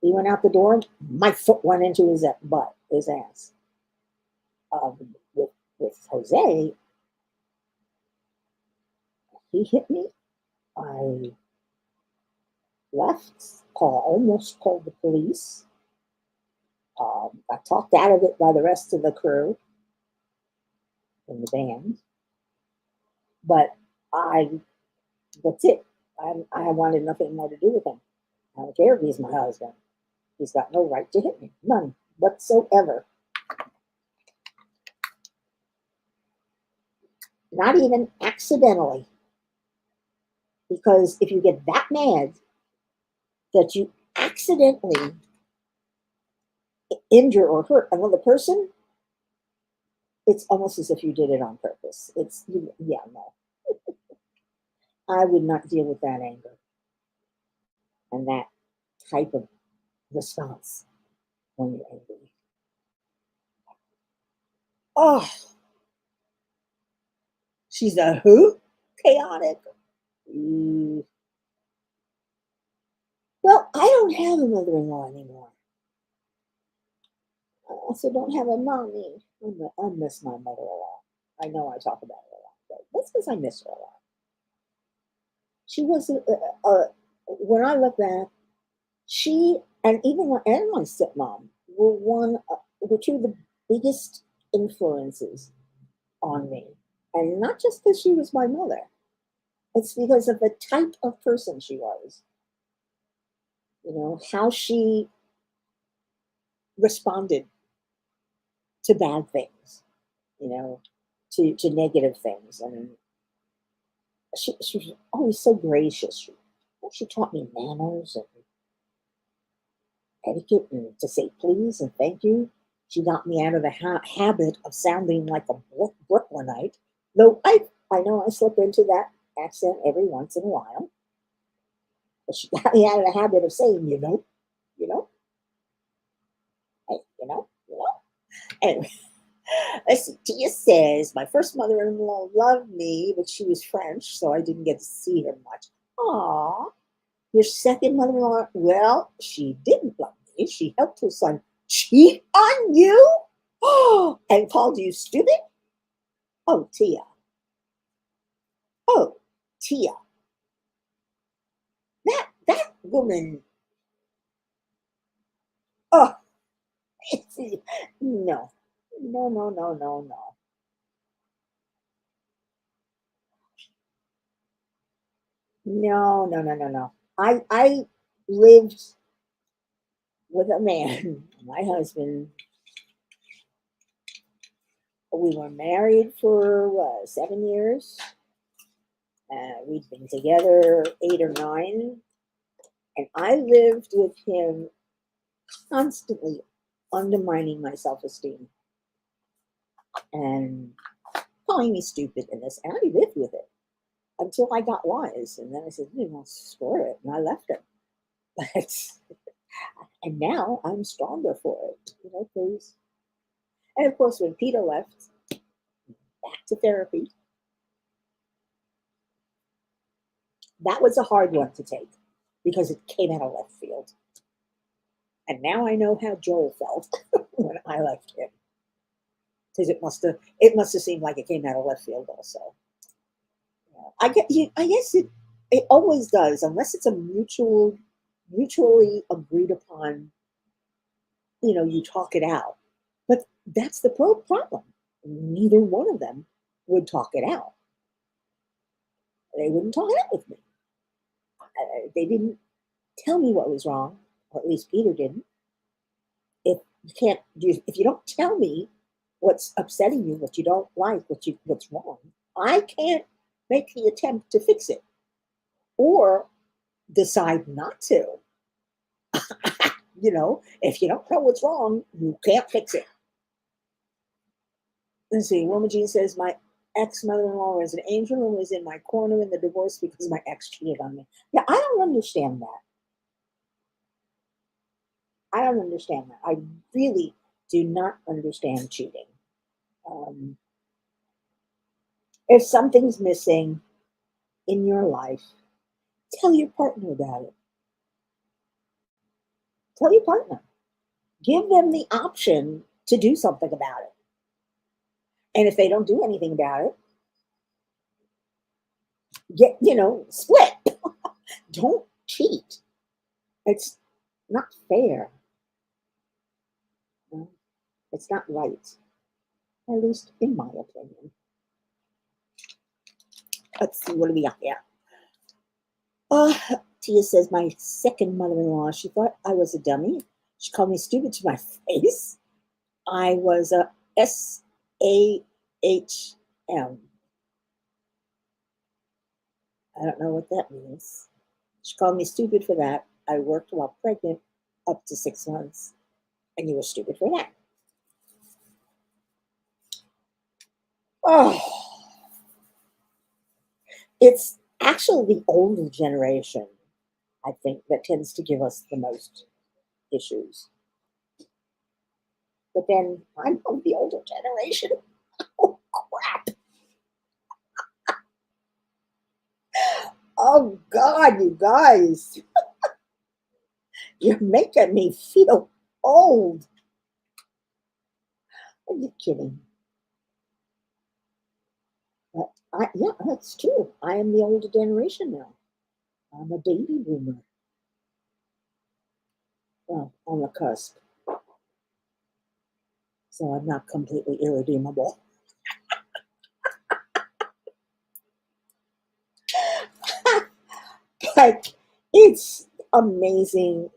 he went out the door. My foot went into his butt, his ass. With Jose, he hit me. I left. Almost called the police. Got talked out of it by the rest of the crew in the band. But that's it. I wanted nothing more to do with him. I don't care if he's my husband. He's got no right to hit me. None whatsoever. Not even accidentally. Because if you get that mad that you accidentally injure or hurt another person, it's almost as if you did it on purpose. No. I would not deal with that anger and that type of response when you're angry. Oh, she's a who? Chaotic. Well, I don't have a mother-in-law anymore. I also don't have a mommy. I miss my mother-in-law. I know I talk about her a lot, but that's because I miss her a lot. She was, when I look back, she and my stepmom were two of the biggest influences on me. And not just because she was my mother. It's because of the type of person she was. How she responded to bad things, to negative things. And she was always so gracious. She taught me manners and etiquette and to say please and thank you. She got me out of the habit of sounding like a Brooklynite, though I know I slip into that accent every once in a while. But she got me out of the habit of saying, hey, Anyway, let's see. Tia says, my first mother-in-law loved me, but she was French, so I didn't get to see her much. Aw. Your second mother-in-law, well, she didn't love me. She helped her son cheat on you? Oh, and called you stupid? Oh, Tia. Oh, Tia. That woman. Oh, no. No, no, no, no, no. No, no, no, no, no. I lived with a man, my husband. We were married for 7 years. We'd been together 8 or 9. And I lived with him constantly, undermining my self-esteem and calling me stupid in this. And I lived with it until I got wise. And then I said, screw it. And I left it. But, and now I'm stronger for it, please. And of course, when Peter left, back to therapy, that was a hard one to take because it came out of left field. And now I know how Joel felt when I left him. Because it must have seemed like it came out of left field also. I guess it always does, unless it's a mutually agreed upon, you talk it out. But that's the problem. Neither one of them would talk it out. They wouldn't talk it out with me. They didn't tell me what was wrong, or at least Peter didn't. If you don't tell me what's upsetting you, what you don't like, what's wrong, I can't make the attempt to fix it or decide not to. If you don't know what's wrong, you can't fix it. Let's see. Wilma Jean says, my ex-mother-in-law was an angel and was in my corner in the divorce because my ex cheated on me. Yeah, I don't understand that. I don't understand that. I really do not understand cheating. If something's missing in your life, tell your partner about it. Tell your partner. Give them the option to do something about it. And if they don't do anything about it, split. Don't cheat. It's not fair. It's not right. At least in my opinion. Let's see, what do we got here? Tia says, my second mother-in-law, she thought I was a dummy. She called me stupid to my face. I was a SAHM. I don't know what that means. She called me stupid for that. I worked while pregnant up to 6 months, and you were stupid for that. Oh, it's actually the older generation, I think, that tends to give us the most issues. But then I'm of the older generation. Oh, crap. Oh, God, you guys. You're making me feel old. Are you kidding? But yeah, that's true. I am the older generation now. I'm a baby boomer. Well, on the cusp. So I'm not completely irredeemable. But it's amazing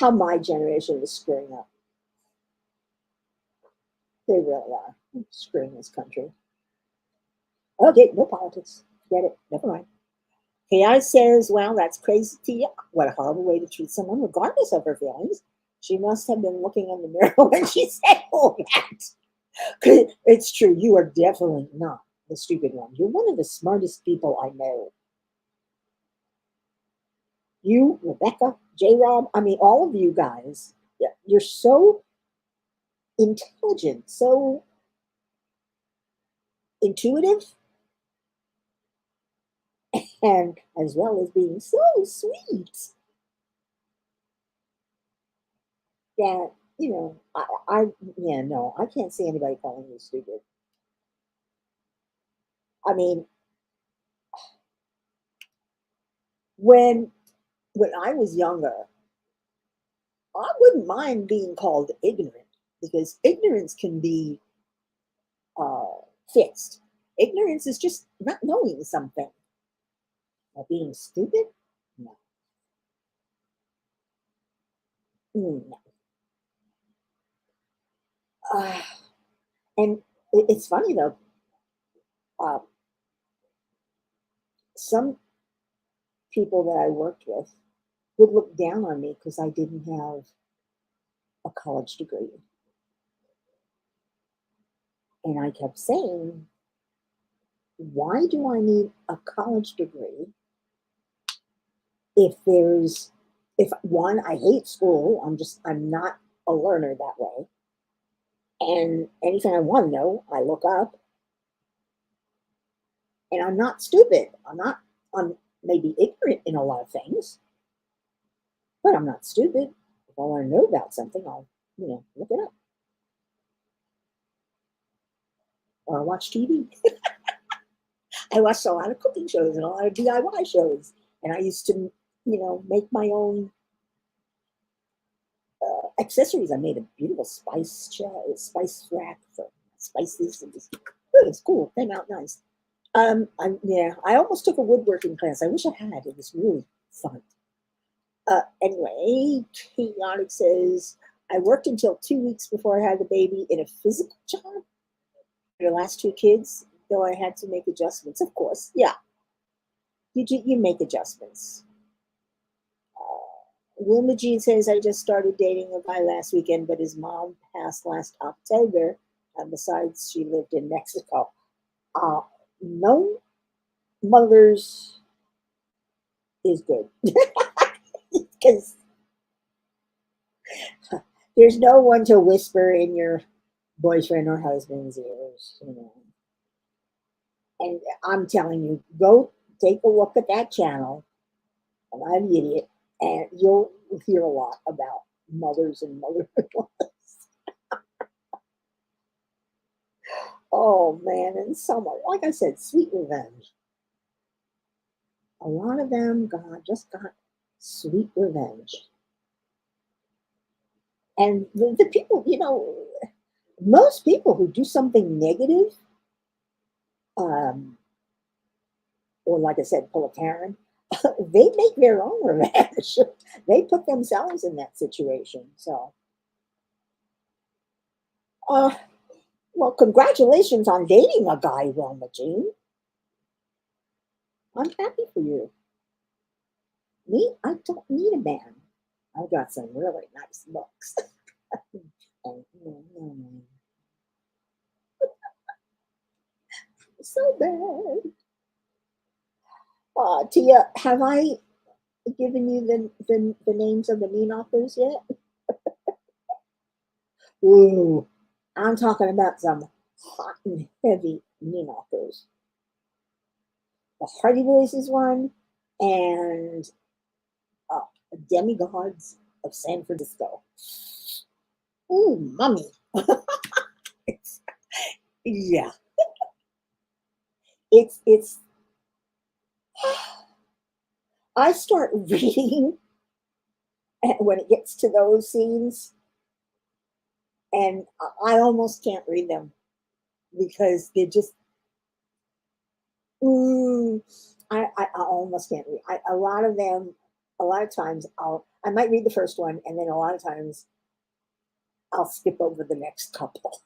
how my generation is screwing up. They really are screwing this country. Okay, no politics. Forget it. Never mind. Chaotic says, well, that's crazy to you. What a horrible way to treat someone, regardless of her feelings. She must have been looking in the mirror when she said all that. It's true. You are definitely not the stupid one. You're one of the smartest people I know. You, Rebecca, J-Rob, I mean, all of you guys, you're so intelligent, so intuitive, and as well as being so sweet that, I can't see anybody calling you stupid. I mean, when I was younger, I wouldn't mind being called ignorant because ignorance can be fixed. Ignorance is just not knowing something. Or being stupid? No. No. And it's funny though. Some people that I worked with would look down on me because I didn't have a college degree. And I kept saying, why do I need a college degree if one, I hate school, I'm not a learner that way. And anything I want to know, I look up. And I'm not stupid. I'm maybe ignorant in a lot of things, but I'm not stupid. If I want to know about something, I'll, look it up. Or I watch TV. I watched a lot of cooking shows and a lot of DIY shows. And I used to, make my own accessories. I made a beautiful spice rack for spices. And just, it was cool. Came out nice. I almost took a woodworking class. I wish I had. It was really fun. Anyway, Chaotic says, I worked until 2 weeks before I had the baby in a physical job. The last 2 kids, though I had to make adjustments, of course. Yeah, you make adjustments. Wilma Jean says, I just started dating a guy last weekend, but his mom passed last October. Besides, she lived in Mexico. No mothers is good. Because there's no one to whisper in your boyfriend or husband's ears, And I'm telling you, go take a look at that channel, and I'm the idiot, and you'll hear a lot about mothers and mother-in-laws. Oh man, and some, like I said, sweet revenge. A lot of them just got sweet revenge. And the people, most people who do something negative, or like I said, pull a Karen, they make their own revenge. They put themselves in that situation. So, well, congratulations on dating a guy, Wilma Jean. I'm happy for you. Me, I don't need a man. I've got some really nice looks. So bad. Tia, have I given you the names of the knee knockers yet? Ooh, I'm talking about some hot and heavy knee knockers. The Hardy Boys is one, and Demigods of San Francisco. Ooh, mommy. Yeah. It's I start reading when it gets to those scenes, and I almost can't read them because they're just I almost can't read. A lot of them, a lot of times I might read the first one, and then a lot of times I'll skip over the next couple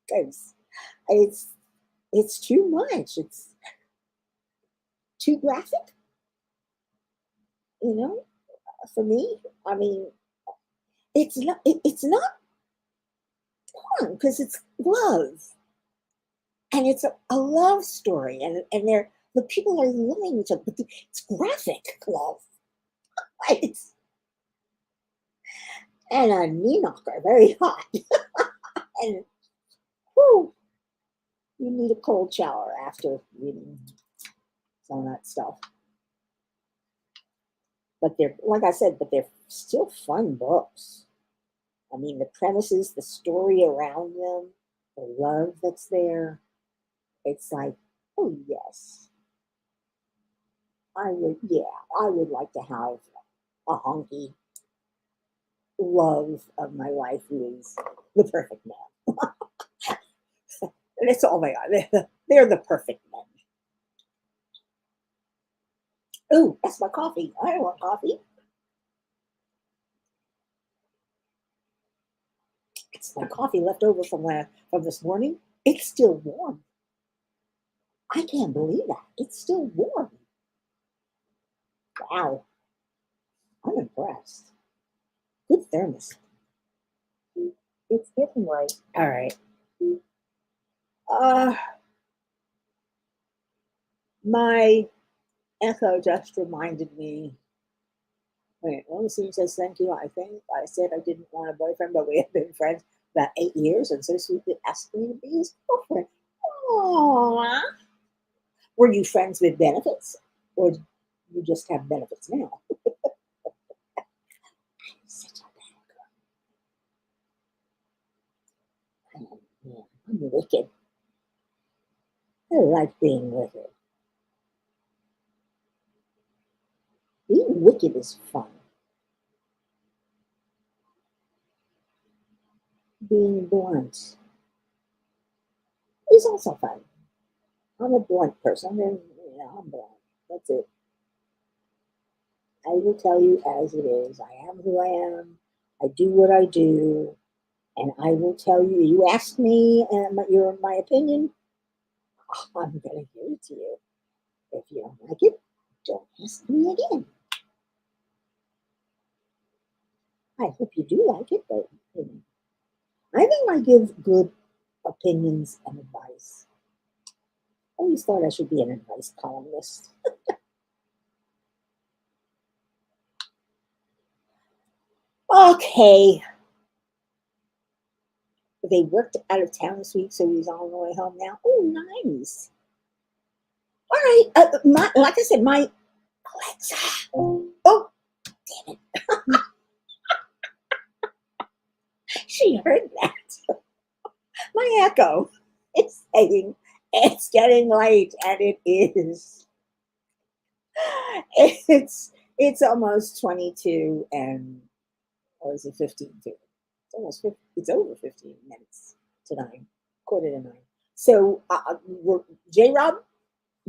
because it's too much. It's too graphic, for me. I mean, it's not porn because it's love, and it's a love story, and the people are loving each other, but it's graphic love. It's, and a knee knocker, very hot, and whew, you need a cold shower after reading some of that stuff. But they're, like I said, but they're still fun books. I mean, the premises, the story around them, the love that's there. It's like, oh yes, I would like to have a honky love of my life who is the perfect man. And it's all they are. They're the perfect men. Ooh, that's my coffee. I don't want coffee. It's my coffee left over from this morning. It's still warm. I can't believe that. It's still warm. Wow. I'm impressed. Good thermos. It's getting light. All right. My echo just reminded me. Wait, let me see. It says thank you. I think I said I didn't want a boyfriend, but we have been friends about 8 years, and so sweetly asked me to be his girlfriend. Aww. Were you friends with benefits, or you just have benefits now? Such a bad girl. Oh, man, I'm wicked. I like being wicked. Being wicked is fun. Being blunt is also fun. I'm a blunt person, and I'm blunt. That's it. I will tell you as it is. I am who I am. I do what I do, and I will tell you. You ask me, and my opinion. I'm gonna give it to you. If you don't like it, don't ask me again. I hope you do like it, but I think I give good opinions and advice. I always thought I should be an advice columnist. Okay. They worked out of town this week, so he's on the way home now. Oh, nice. All right. Like I said, my Alexa. Oh, damn it. She heard that. My echo is saying it's getting late, and it is. It's almost 22, and or is it 15 too? It's almost 50, it's over 15 minutes to 9, quarter to 9. So J Rob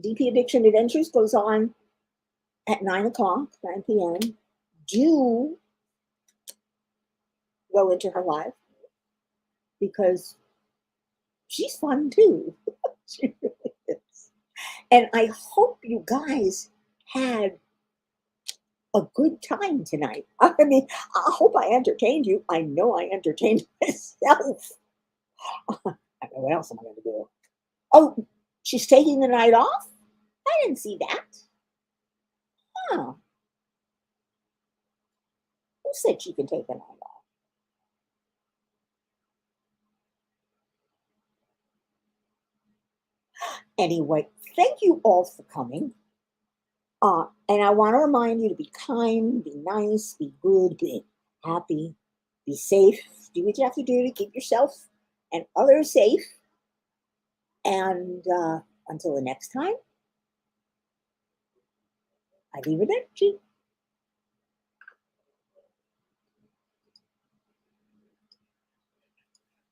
DP Addiction Adventures goes on at 9 o'clock, 9 p.m. Do go into her live because she's fun too. She really is. And I hope you guys had a good time tonight. I mean, I hope I entertained you. I know I entertained myself. I don't know what else am I going to do. Oh, she's taking the night off? I didn't see that. Huh. Who said she can take the night off? Anyway, thank you all for coming. And I want to remind you to be kind, be nice, be good, be happy, be safe. Do what you have to do to keep yourself and others safe. And until the next time, I leave it there.